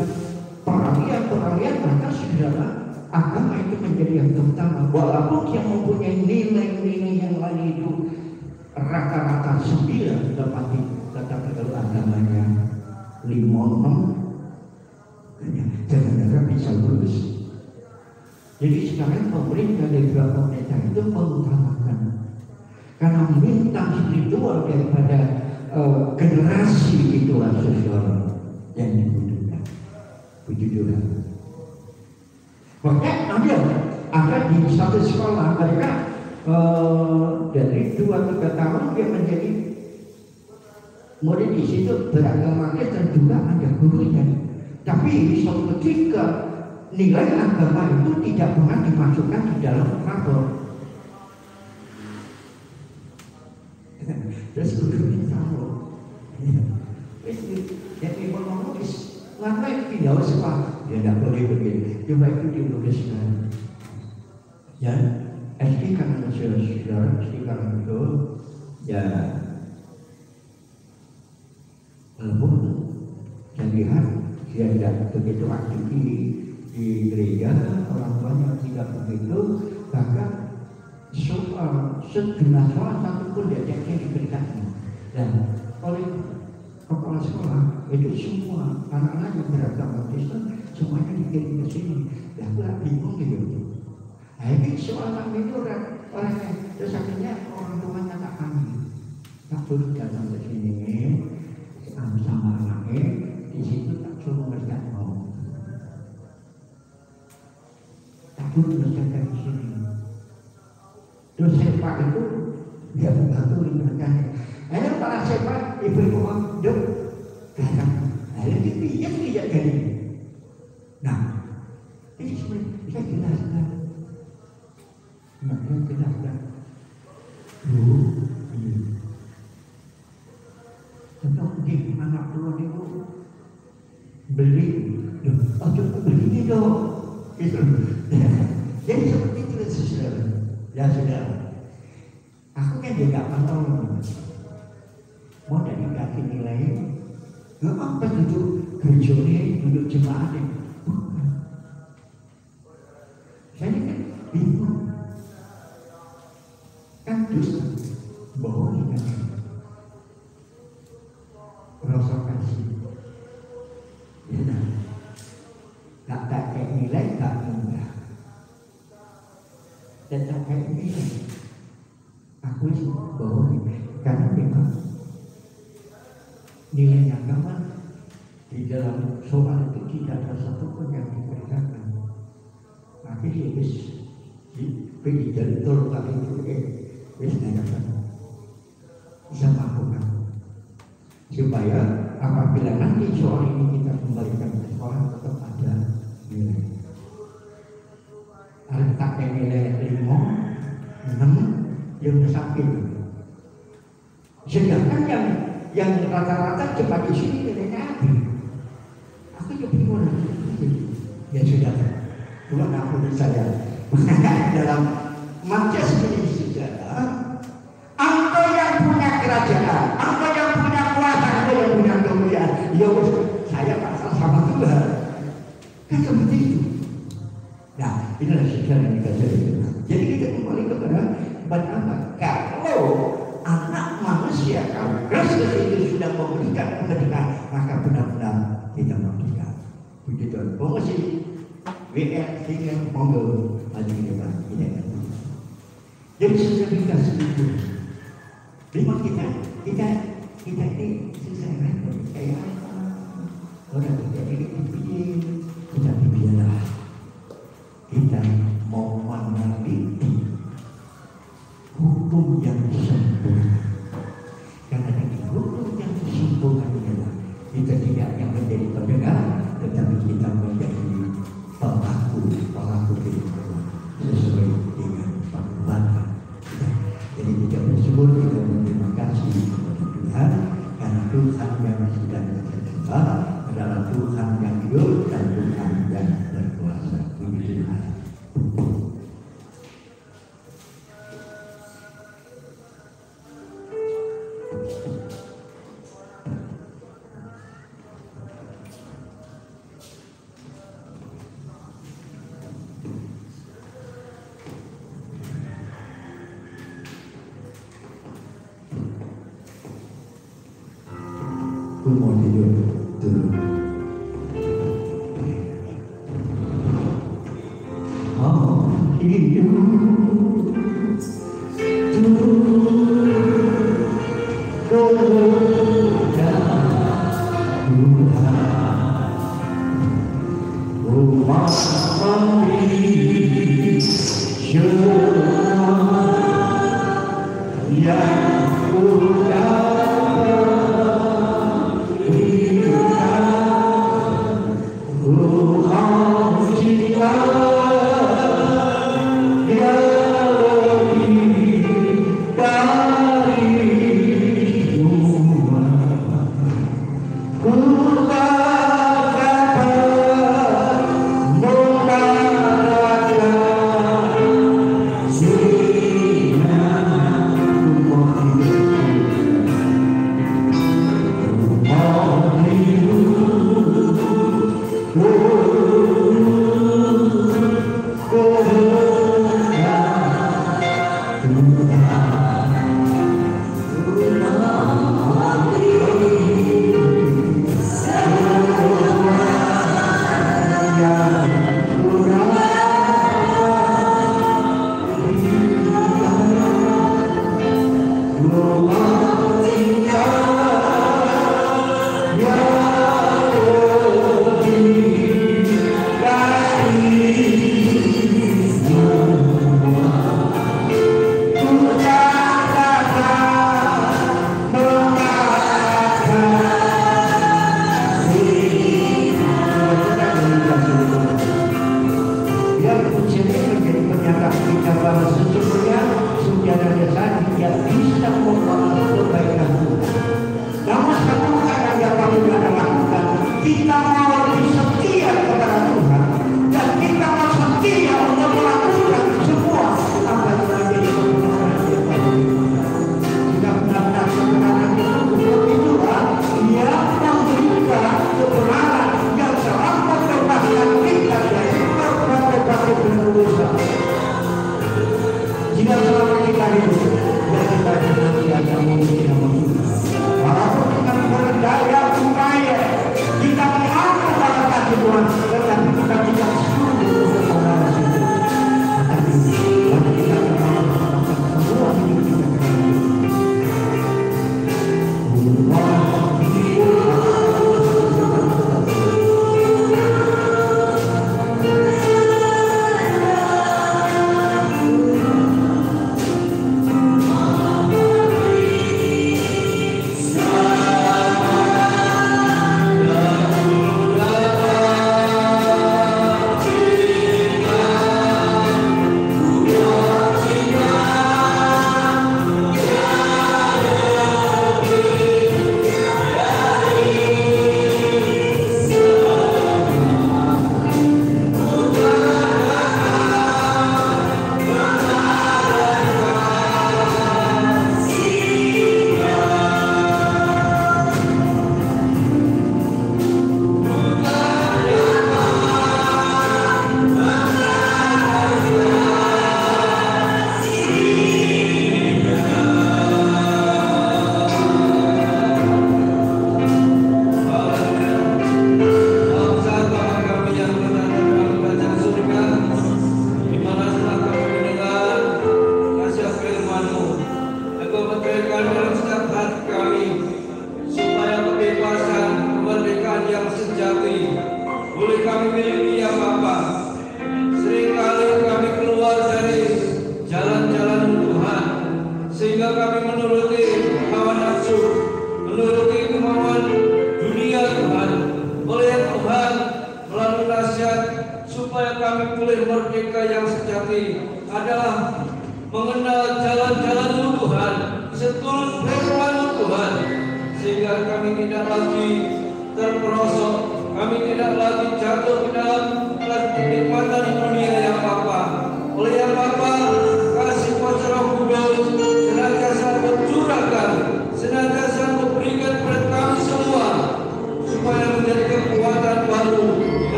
peralihan maka sudah agama itu menjadi yang terutama. Walaupun yang mempunyai nilai-nilai yang lain itu rata-rata 9 tetapi kalau agamanya 5, 6 jangan-jangan bisa lulus. Jadi sekarang pemerintah itu mengutamakan karena bintang spiritual daripada generasi itulah sosial yang dibutuhkan. Puji Tuhan. Makanya ada di satu sekolah mereka dari 2-3 tahun dia menjadi murid di situ beragama Kristen juga ada gurunya. Tapi suatu ketika nilai agama itu tidak pernah dimasukkan di dalam rapor. Terus gurunya tahu. Jadi ngomong ngapain pindah sekolah? Ya tidak boleh begini. Coba itu diluruskan. Ya, SD kan saudara sekarang itu ya walaupun saya lihat dia tidak begitu aktif di gereja, orang tuanya tidak begitu, bahkan segenap sholat satu pun dia diberikan. Dan oleh kepala sekolah itu semua anak-anak yang beragama Kristen semuanya dikirim ke sini. Ya aku bingung gitu. Nah ini soal kami itu orangnya, terus akhirnya orang tuanya tak kami tak boleh datang ke sini sama anaknya di situ tak suruh mereka mau. Tak suruh mereka di sini. Terus sepak itu dia membantu mereka. Ayo para sepak ibu-ibu duk datang. Ayo dia tidak jadi. Nah, ini saya jelaskan. Maka jelaskan. Tentang di anak tua itu beli, beli ini dong. Itu. Jadi seperti itu saudara. Ya saudara. Aku kan juga pantau. Mau dari kaki nilai, nggak apa duduk gerjone, duduk jemaat. Saya kan bingung. Kan dusta, bohong kan. Rasa kasih. Ya, tak pakai nilai tak mudah. Dan tak pakai nilai. Aku bohong karena memang nilai agama di dalam soal itu tidak ada satupun yang dikerjakan. Akhirnya pergi dari tol kali itu bisa melakukan supaya apabila nanti soal ini kita kembalikan ke sekolah tetap ada nilai. Letaknya nilai 5, 6 yang sakit. Sedangkan yang rata-rata cepat di sini nilainya habis. Aku juga bingung. Ya sudah, Tuhan ampuni saya. Dalam Matius ini sejarah, engkau yang punya kerajaan, engkau yang punya kuasa, engkau yang punya kemuliaan. Ya saya pasal sama Tuhan. Kan seperti itu. Nah, inilah sejarah yang kita cerita. Jadi kita kembali kepada apa? Kalau anak manusia, kalau Kristus itu sudah memberikan kemerdekaan, maka benar-benar kita merdeka. Begitu. Promosi WR tinggal monggo maju ke depan. Jadi sudah kita setuju. Memang kita ini susah repot kayak orang jadi kita biarlah kita mau meneliti hukum yang sempurna. Karena dengan hukum yang sempurna adalah kita tidak yang menjadi pendengar, tetapi kita menjadi pelaku kehidupan sesuai dengan perbuatan. Jadi kita bersyukur, kita berterima kasih kepada Tuhan karena Tuhan yang sudah kita sembah adalah Tuhan yang mau tidur dulu. Oh, hidup goda Tuhan, rumah Indonesia yang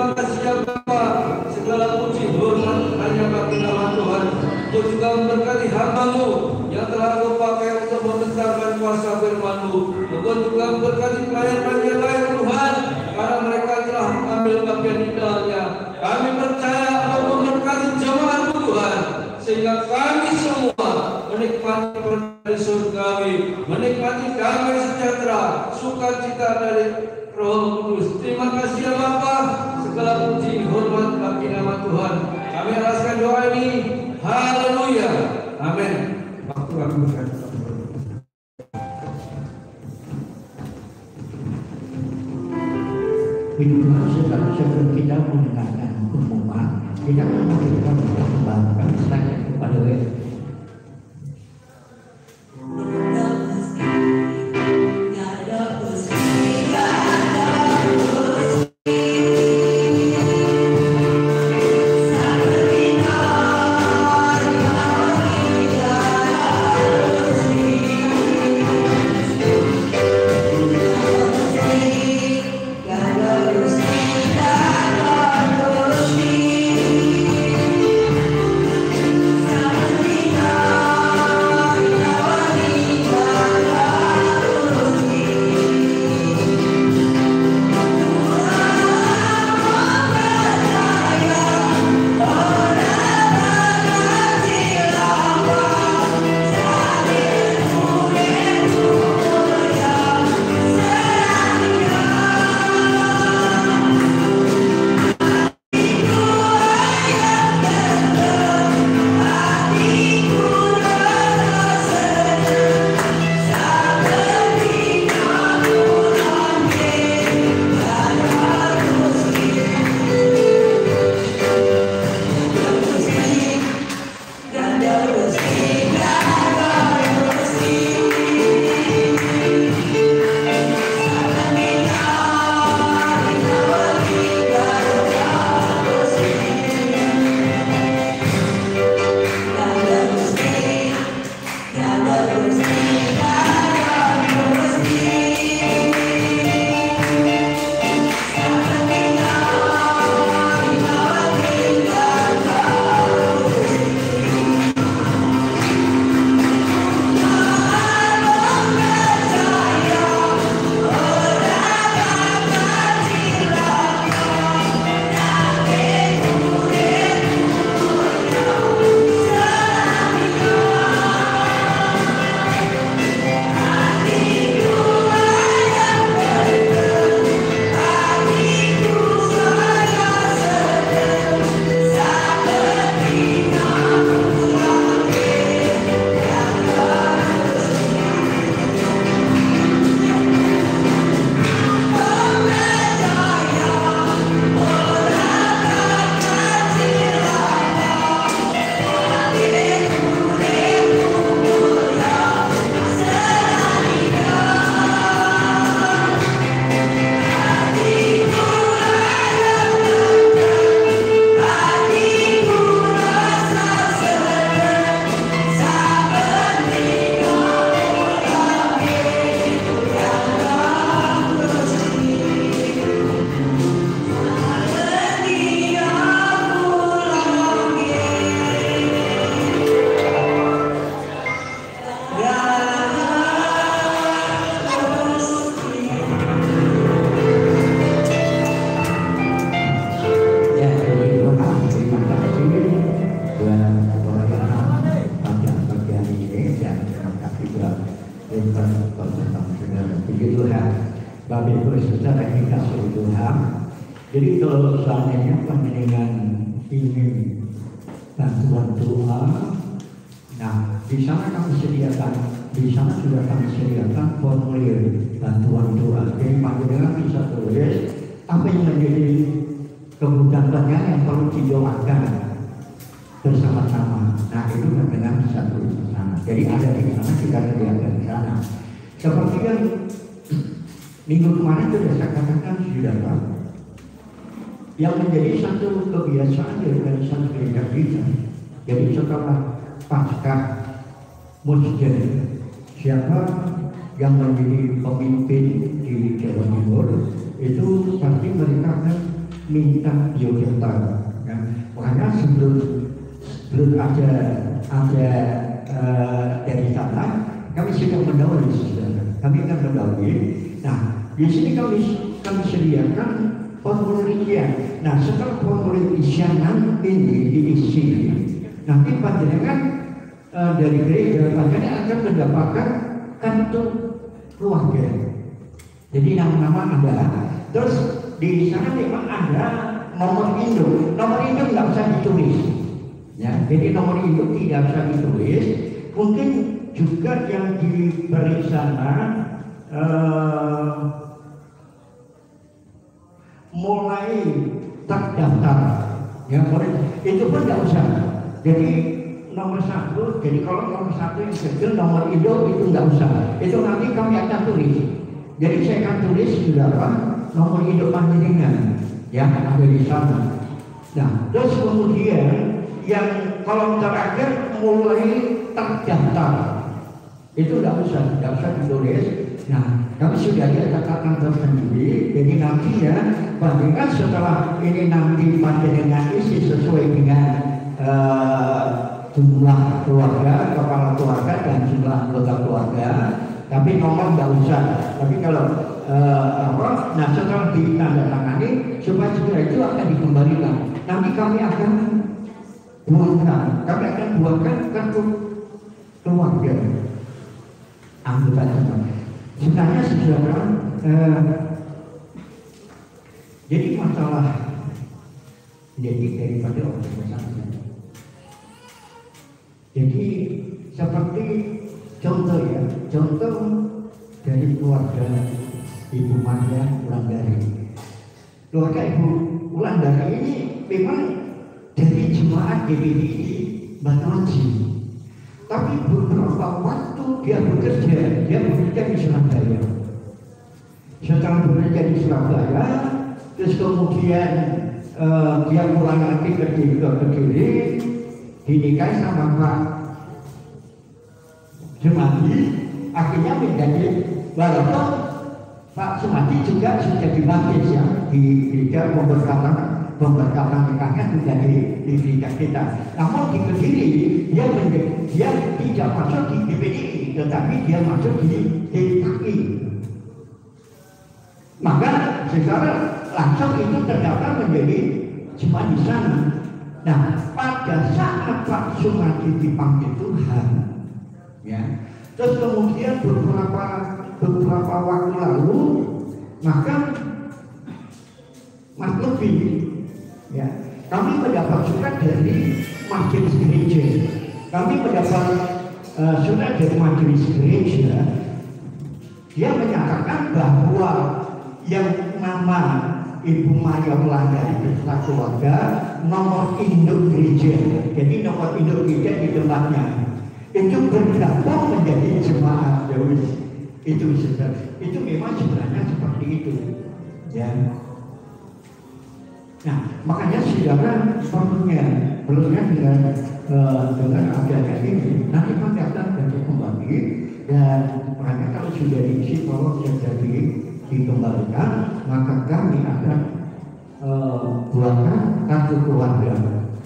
Terima kasih ya Bapa, segala puji hormat hanya bagi nama Tuhan. Untuk juga memberkati hamba-Mu yang telah Engkau pakai untuk membentangkan kuasa firman-Mu. Engkau juga memberkati pelayan-pelayan yang lain Tuhan, karena mereka telah mengambil bagian di dalamnya. Kami percaya Engkau memberkati jemaat-Mu Tuhan, sehingga kami semua menikmati dari surgawi, menikmati damai sejahtera, sukacita dari Roh Kudus. Terima kasih ya Bapa, segala puji hormat bagi nama Tuhan. Kami alaskan doa ini. Haleluya. Amin. Waktu aku Tuhan sebelum kita mendengarkan pengumuman, kita akan memberikan kembangkan slide kepada web. Bapak Ibu Saudara yang dikasihi Tuhan, jadi kalau seandainya panjenengan ingin bantuan doa, nah di sana kami sediakan, di sana sudah kami sediakan formulir bantuan doa. Jadi panjenengan bisa tulis apa yang menjadi kebutuhan panjenengan yang perlu didoakan bersama-sama. Nah itu panjenengan bisa tulis di sana. Jadi ada di sana, kita sediakan di sana. Seperti minggu kemarin sudah saya katakan sudah Pak, yang menjadi satu kebiasaan dari satu gereja kita. Jadi setelah Paskah Musjen, siapa yang menjadi pemimpin di Jawa Timur itu pasti mereka akan minta Yogyakarta. Ya. Karena sebelum ada ada dari sana, kami sudah mendahului, kami akan mendahului. Nah, di sini kami sediakan formulir. Nah, setelah formulir isian ini diisi, nanti panjenengan dari gereja panjenengan akan mendapatkan kartu keluarga. Jadi nama-nama ada. Terus di sana memang ada nomor induk. Nomor induk nggak usah ditulis. Ya, jadi nomor induk tidak usah ditulis. Mungkin juga yang diberi sana mulai terdaftar. Ya, itu pun nggak usah. Jadi nomor 1. Jadi kalau nomor 1 yang kecil nomor induk itu nggak usah. Itu nanti kami akan tulis. Jadi saya akan tulis saudara nomor induk panjenengan yang ada di sana. Nah, terus kemudian yang kolom terakhir mulai terdaftar itu tidak usah ditulis. Nah, kami sudah ada catatan tersendiri. Jadi nantinya panjenengan setelah ini nanti panjenengan isi sesuai dengan jumlah keluarga, kepala keluarga dan jumlah anggota keluarga. Tapi nomor nggak usah. Tapi kalau nah setelah ditandatangani supaya segera itu akan dikembalikan. Nanti kami akan buatkan kartu keluarga anggota keluarga. Sebenarnya saudara, jadi masalah jadi daripada organisasi. Jadi seperti contoh dari keluarga Ibu Maria Wulandari. Keluarga Ibu Wulandari ini memang dari jemaat GPI Batu. Tapi beberapa waktu dia bekerja di Surabaya. Setelah bekerja di Surabaya, terus kemudian dia pulang lagi ke Kediri, dinikahi sama Pak Sumadi, akhirnya menjadi walaupun Pak Sumadi juga sudah dibaptis ya di gereja pemberkatan nikahnya juga di gereja kita. Namun di Kediri dia tidak masuk di GPI, tetapi dia masuk di DKI. Maka sekarang langsung itu terdaftar menjadi jemaat di sana. Nah, pada saat Pak Sumadi dipanggil Tuhan, ya, terus kemudian beberapa waktu lalu, maka Mas Levi, ya, kami mendapat surat dari majelis gereja. Kami mendapat surat dari majelis gereja. Dia menyatakan bahwa yang nama Ibu Maria Wulandari beserta keluarga nomor induk gereja. Jadi nomor induk gereja di tempatnya itu bergabung menjadi jemaat Dewi. Itu memang sebenarnya seperti itu, ya. Nah, makanya saudara perlunya dengan adanya ini nanti kami akan kembali dan makanya kalau sudah diisi tolong jadi dikembalikan, maka kami akan buatkan kartu keluarga,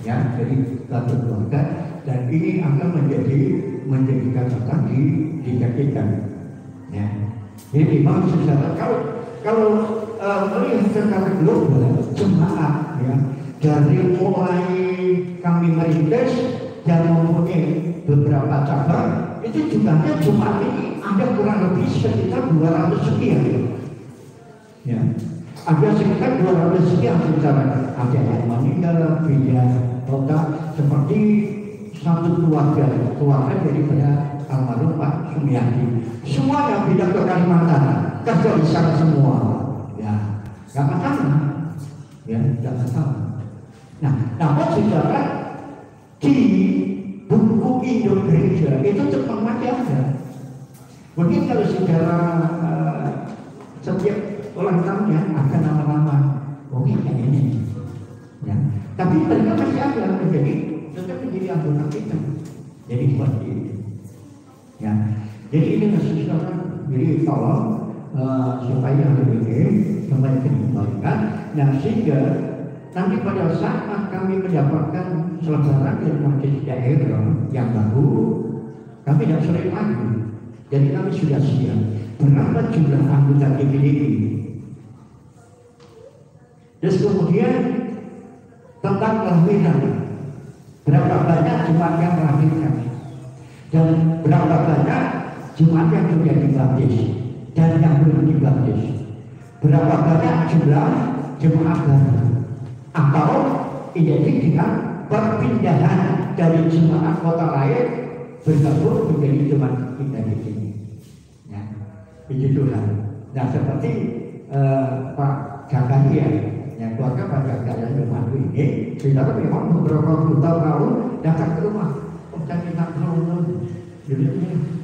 ya, jadi kartu keluarga dan ini akan menjadi catatan di kita, ya. Jadi memang secara kalau melihat secara global jemaat, ya, dari mulai kami merintis dan mempunyai beberapa cabang itu jumlahnya jemaat ini ada kurang lebih sekitar 200 sekian. Ya, ada sekitar 200 sekian secara ada yang meninggal, beda kota seperti satu keluarga daripada almarhum Pak Sumiati. Semua yang pindah ke Kalimantan, kerja di sana semua, ya, nggak masalah, ya, nggak masalah. Nah, namun saudara di buku induk gereja itu cepat masih ada. Mungkin kalau saudara setiap ulang tahunnya ada nama-nama, mungkin kayak ini, ya. Tapi mereka masih ada menjadi tetap menjadi anggota kita. Jadi seperti itu, ya. Jadi ini saudara, jadi tolong supaya hal ini kembali dikembalikan. Nah, sehingga nanti pada saat kami mendapatkan selebaran dari majelis daerah yang baru, kami tidak sulit lagi. Jadi kami sudah siap. Berapa jumlah anggota DPD ini? Terus kemudian tentang kelahiran, berapa banyak jemaat yang melahirkan, dan berapa banyak jemaat yang sudah dibaptis dan yang belum dibaptis, berapa banyak jumlah jemaat baru, atau identik dengan perpindahan dari jemaat kota lain bergabung menjadi jemaat kita di sini. Ya, begitulah. Nah, seperti Pak Jakaria, yang keluarga Pak Jakaria jemaat ini, saudara memang beberapa puluh tahun lalu datang ke rumah, saya minta tolong, jadi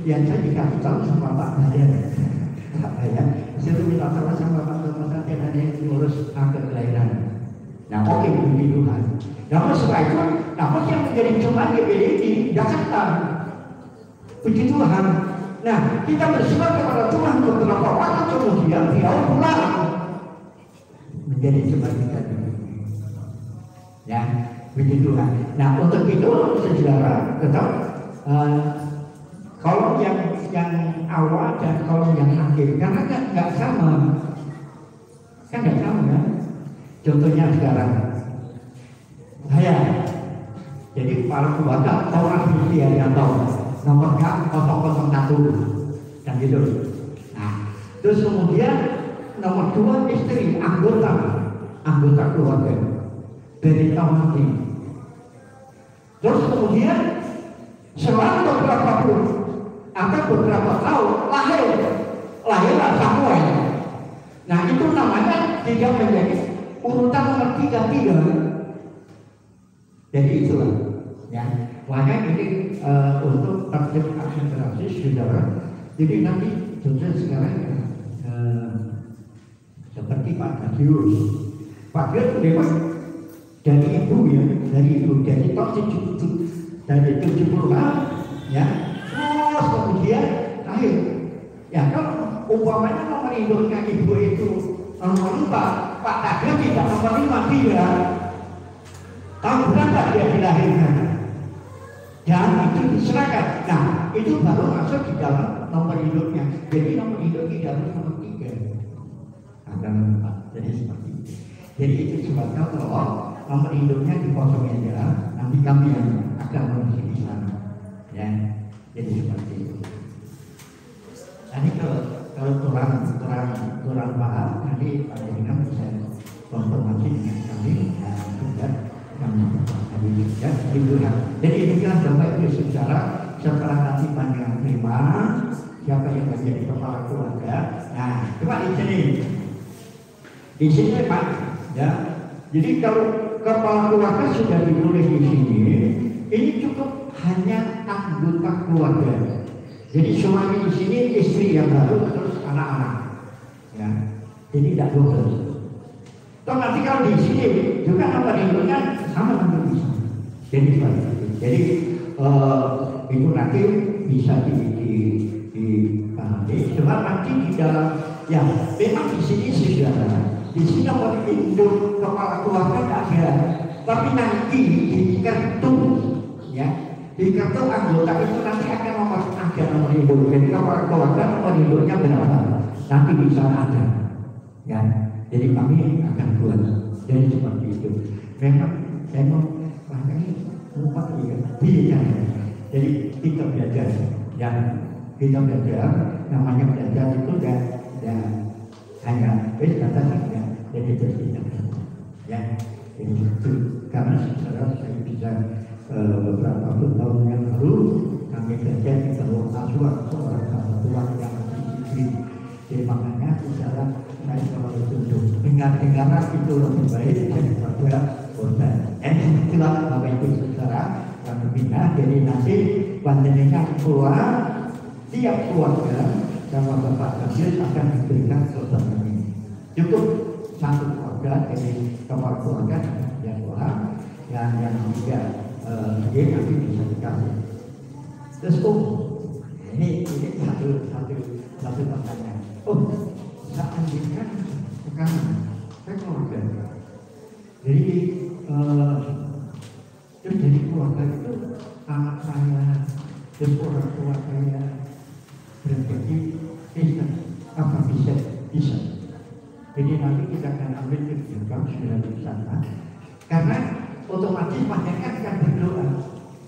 yang saya dikasih tahu sama Pak Badan, ya, saya minta tolong sama Pak Badan dan yang ngurus akte kelahiran. Nah, oke, puji Tuhan. Namun setelah itu, namun yang menjadi jemaat DPD di Jakarta, puji Tuhan. Nah, kita bersyukur kepada Tuhan beberapa waktu kemudian beliau pulang menjadi jemaat kita. Ya, puji Tuhan. Nah, untuk itu, saudara, tetap kalau yang awal dan kalau yang akhir, karena nggak sama, kan nggak sama kan? Contohnya sekarang, saya jadi para keluarga orang Indonesia yang tahu nomornya 001 dan gitu. Nah, terus kemudian nomor 2 istri anggota keluarga dari Tamati. Terus kemudian selang beberapa bulan atau beberapa tahun lahirlah Samuel. Nah, itu namanya tidak menjadi urutan nomor 33. Jadi itulah, ya. Makanya ini untuk tertib administrasi saudara. Jadi nanti saudara sekarang seperti Pak Gadius. Pak Gadius memang dari ibu ya, dari tahun 70, dari 70-an, ya. Terus kemudian lahir. Ya, kalau umpamanya nomor induknya ibu itu nomor 4, Pak Gadius tidak nomor 5 dia. Tahun berapa dia dilahirkan? Dan itu diserahkan. Nah, itu baru masuk di dalam nomor hidupnya. Jadi nomor hidup tidak harus nomor 3. Ada nomor 4. Jadi seperti itu. Jadi itu sebabnya kalau nomor hidupnya dikosongin aja, nanti kami yang akan mengisi di sana. Ya, jadi seperti itu. Nanti kalau kurang paham, nanti Pak Jenderal bisa konfirmasi dengan kami dan juga kami ya, jadi inilah Bapak Ibu secara setelah nanti panjang terima siapa yang menjadi kepala keluarga. Nah, coba di sini Pak, ya. Jadi kalau kepala keluarga sudah ditulis di sini, ini cukup hanya anggota keluarga. Jadi suami di sini, istri yang baru, terus anak-anak, ya. Jadi tidak double. Toh nanti kalau di sini juga nomor induknya sama nomor bisa. Jadi itu nanti bisa dipahami. Sebab nanti di dalam ya memang di sini saudara, di sini nomor induk kepala keluarga tidak ada, tapi nanti di kartu ya di kartu anggota itu nanti akan ada nomor induk. Jadi kepala keluarga nomor induknya berapa? Nanti bisa ada, ya. Jadi kami akan buat jadi seperti itu. Memang makanya lupa ya. Jadi kita belajar, ya kita belajar. Namanya belajar itu dan hanya kata saja. Jadi tidak, ya. Jadi itu karena sekarang saya bisa beberapa tahun yang lalu kami belajar di Teluk Asuhan seorang tua yang masih. Jadi makanya saudara saya selalu tunjuk dengar itu lebih baik daripada korban. Itulah Bapak Ibu saudara yang berbina. Jadi nanti panjenengan keluar tiap keluarga sama Bapak Gadius akan diberikan korban ini. Cukup satu keluarga, jadi kepala keluarga yang keluar yang juga dia nanti bisa dikasih. Terus ini satu pertanyaan. Saya anjingkan sekarang saya keluarga. Jadi terus jadi keluarga itu anak saya, terus orang tua saya berbagi Kristen, apa bisa? Jadi nanti kita akan ambil kebijakan sudah di sana, karena otomatis mereka akan berdoa,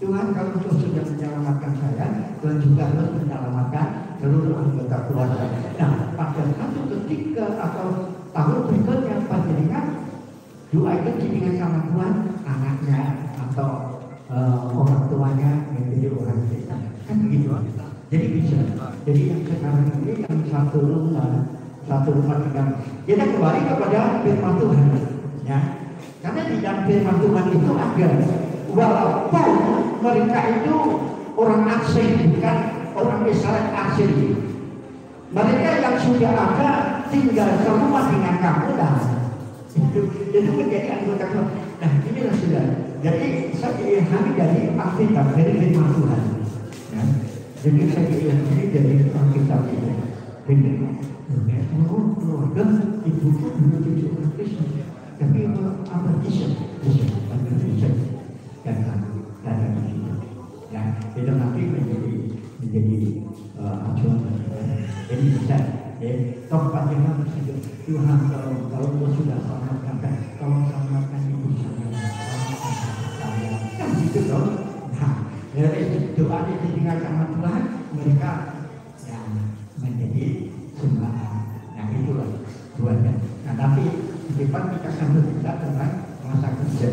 Tuhan kalau Engkau sudah menyelamatkan saya, Tuhan juga harus menyelamatkan seluruh anggota keluarga. Nah, pada satu ketika atau tahun berikutnya panjenengan doa itu didengar sama Tuhan, anaknya atau orang tuanya menjadi orang Kristen, kan begitu. Jadi bisa. Jadi yang sekarang ini yang satu rumah tinggal. Kita kembali kepada firman Tuhan, ya. Karena di dalam firman Tuhan itu ada, walaupun mereka itu orang asing, bukan orang Israel asing, mereka yang sudah ada tinggal serumah dengan kamu, dah. Itu menjadi anggota keluarga. Nah, inilah sudah. Jadi saya ilhami dari Alkitab, dari firman Tuhan. Ya. Jadi saya ilhami dari Alkitab ini. Oh, keluarga ibu dulu cucu orang Kristen, tapi apa bisa dan ya itu nanti menjadi acuan. Jadi bisa toh panjenengan Tuhan kalau sudah selamatkan, kalau selamatkan ibu saya kan gitu dong. Nah, dari doa didengar sama Tuhan, mereka ya menjadi sembah. Nah, itulah tujuannya. Nah, tapi di depan kita akan berbicara tentang masa kerja.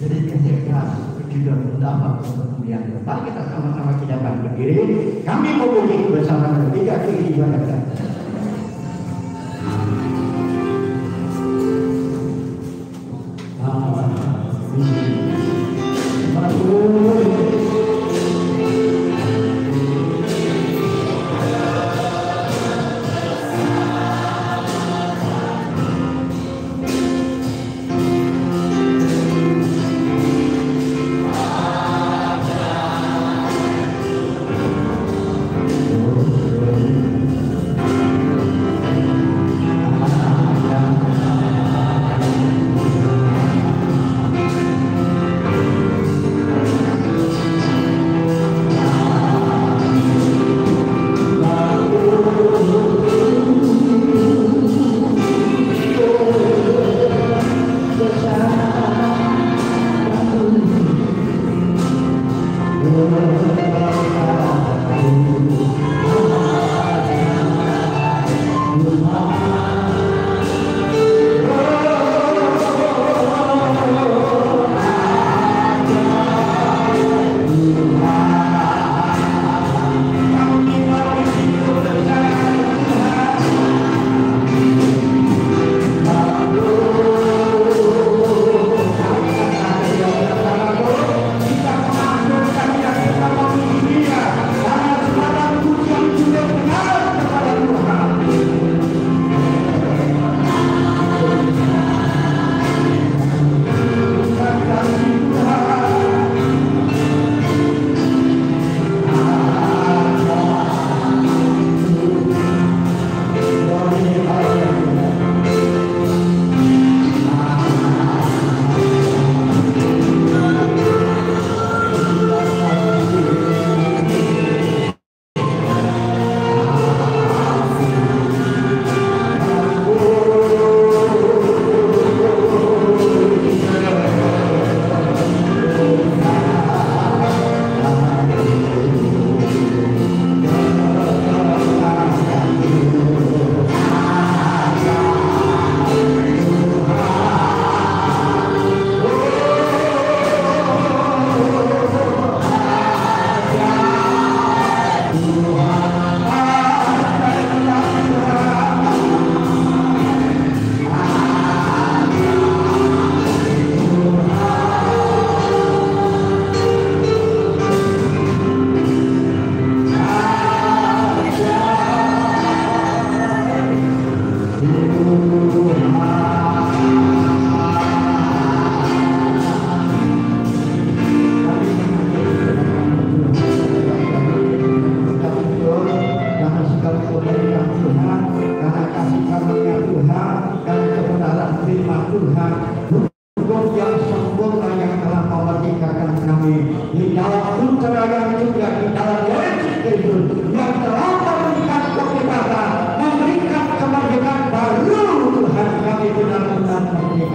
Jadi kerja keras juga berdampak untuk kemudian. Mari kita sama-sama kita berdiri. Kami memuji bersama tiga kali ibadah.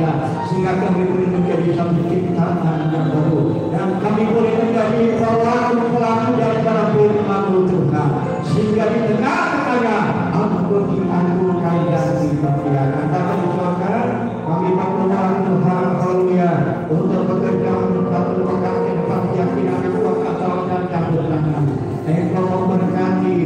kita, sehingga kami boleh menjadi satu ciptaan yang baru, dan kami boleh menjadi pelaku-pelaku daripada firman-Mu Tuhan, sehingga di tengah-tengahnya Engkau diagungkan dan dipermuliakan. Kami doakan, kami berdoa Tuhan, haleluya, untuk bekerja untuk satu pekan ke depan keyakinan Engkau kata dan cabut tangan. Engkau memberkati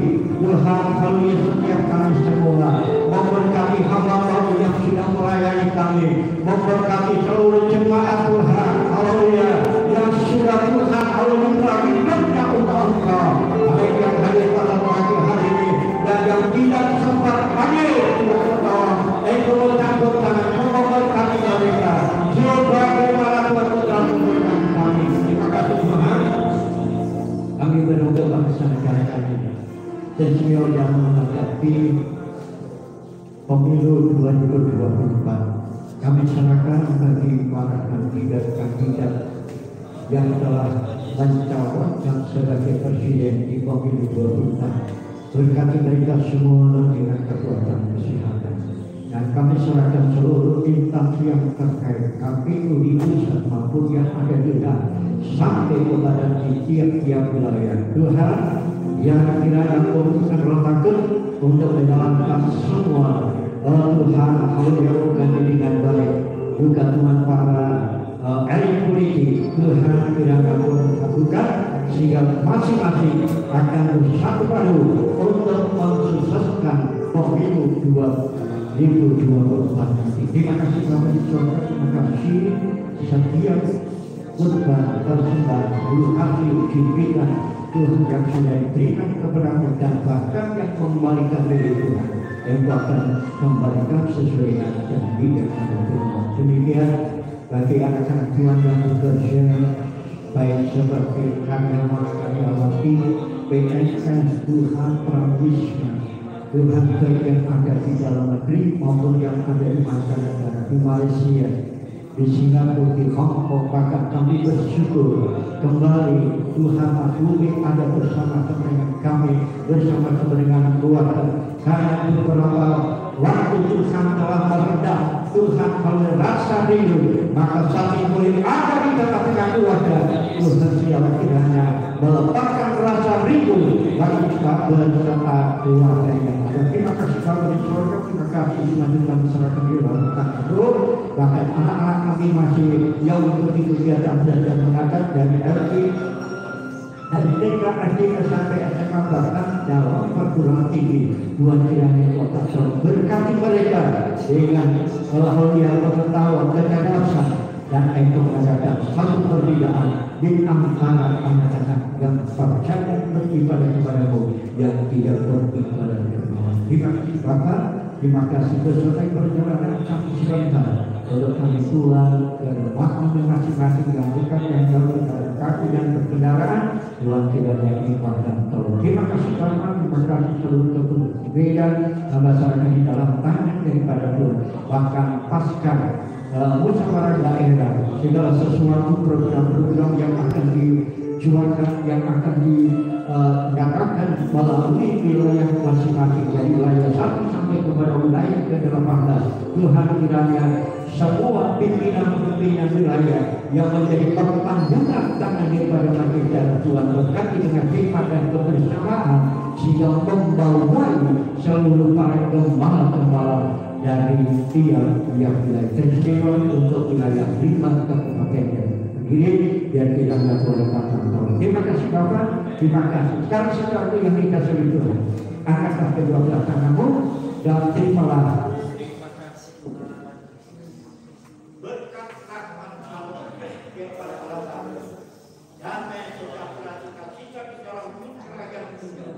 Tuhan, haleluya, setiap kami semua, memberkati hamba-Mu yang sudah melayani kami, memberkati seluruh jemaat Tuhan, haleluya, yang sudah Tuhan, haleluya, hidupnya untuk Engkau, baik yang hadir pada pagi hari ini dan yang tidak sempat hadir untuk Engkau. Engkau mencabut tangan, memberkati mereka, sebagaimana Tuhan telah memberikan kami. Terima kasih Tuhan. Kami berdoa bangsa negara kami, Senior yang menghadapi pemilu 2024, kami serahkan bagi para kandidat yang telah mencalonkan sebagai presiden di pemilu 2024. Berkati mereka semua dengan kekuatan kesehatan, dan kami serahkan seluruh instansi yang terkait, KPU di pusat maupun yang ada di daerah, sampai kepada di tiap-tiap wilayah. Tuhan, yang kiranya Engkau letakkan untuk menjalankan semua Tuhan, haleluya, bukan dengan baik, juga Tuhan para elit politik, Tuhan kiranya Engkau lakukan sehingga masing-masing akan bersatu padu untuk mensukseskan pemilu 2024 nanti. Terima kasih Bapak di surga, terima kasih setiap kurban tersembah, hasil jimpitan Tuhan yang sudah diberikan kepada kami, dan bahkan yang kembalikan dari Tuhan, yang akan kembalikan sesuai dengan janji dan Tuhan. Demikian bagi anak-anak Tuhan yang bekerja, baik seperti karyawati PNS Tuhan Prawisma, Tuhan baik yang ada di dalam negeri maupun yang ada di mancanegara, di Malaysia, di Singapura, di Hong Kong, bahkan kami bersyukur kembali Tuhan bumi ada bersama-sama dengan kami, bersama-sama dengan keluarga, karena beberapa waktu Tuhan telah meredam, Tuhan kalau rasa rindu, maka kami boleh ada di tengah-tengah keluarga. Tuhan siapa kiranya melepaskan rasa rindu bagi kita beserta keluarga yang ada. Terima kasih Bapak di surga, terima kasih selanjutnya masyarakat di dalam terus, bahkan anak-anak kami masih jauh mengikuti kegiatan belajar mengajar dari LP dan TK, SD, sampai SMA, bahkan dalam perguruan tinggi. Tuhan kiranya Kota Solo berkati mereka dengan haleluya pengetahuan, kecerdasan, dan Engkau mengadakan satu perbedaan di antara anak-anak yang percaya beribadah kepada-Mu yang tidak beribadah kepada-Mu. Terima kasih Bapak, terima kasih selesai perjalanan kami sebentar untuk kami pulang ke rumah masing-masing yang bukan yang jauh dari kaki dan berkendaraan. Tuhan kiranya limpah dan tolong. Terima kasih Bapak, terima kasih seluruh kebenaran masyarakat di dalam tangan daripada Tuhan. Bahkan pasca musyawarah daerah, segala sesuatu program-program yang akan dijualkan, yang akan dinyatakan melalui wilayah masing-masing, dari wilayah 1 sampai kepada wilayah ke-18. Tuhan kiranya semua pimpinan-pimpinan wilayah yang menjadi perpanjangan tangan daripada manusia, Tuhan berkati dengan hikmat dan kebersamaan, sehingga membawa seluruh para gembala-gembala dari tiap-tiap wilayah peristiwa untuk wilayah 5 kabupaten begini, biar kita nggak boleh pasang tolong. Terima kasih Bapak, terima kasih. Sekarang sesuatu yang dikasih Tuhan, angkatlah kedua belah tanganmu dan terimalah berkat rahmat Allah kepada Allah, damai sejahtera sukacita di dalam kerajaan Tuhan,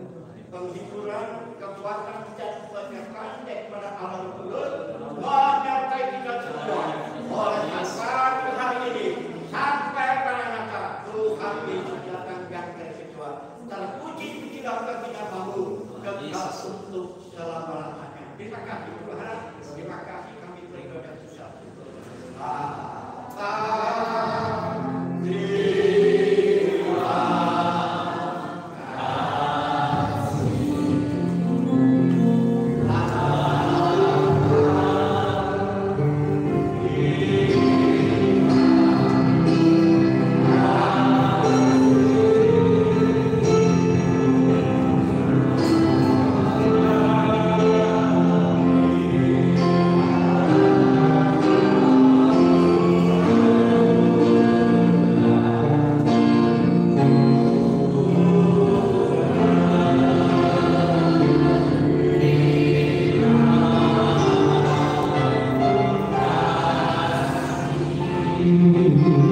penghiburan, kekuatan dan penyertaan daripada Allah Tuhan menyertai kita semua. Oleh karena hari ini sampai pada masa Tuhan disediakan yang kedua, terpuji-pujilah kita mahu kekal untuk selama-lamanya. Terima kasih Tuhan, terima kasih kami berdoa dan susah. Yeah. Amin.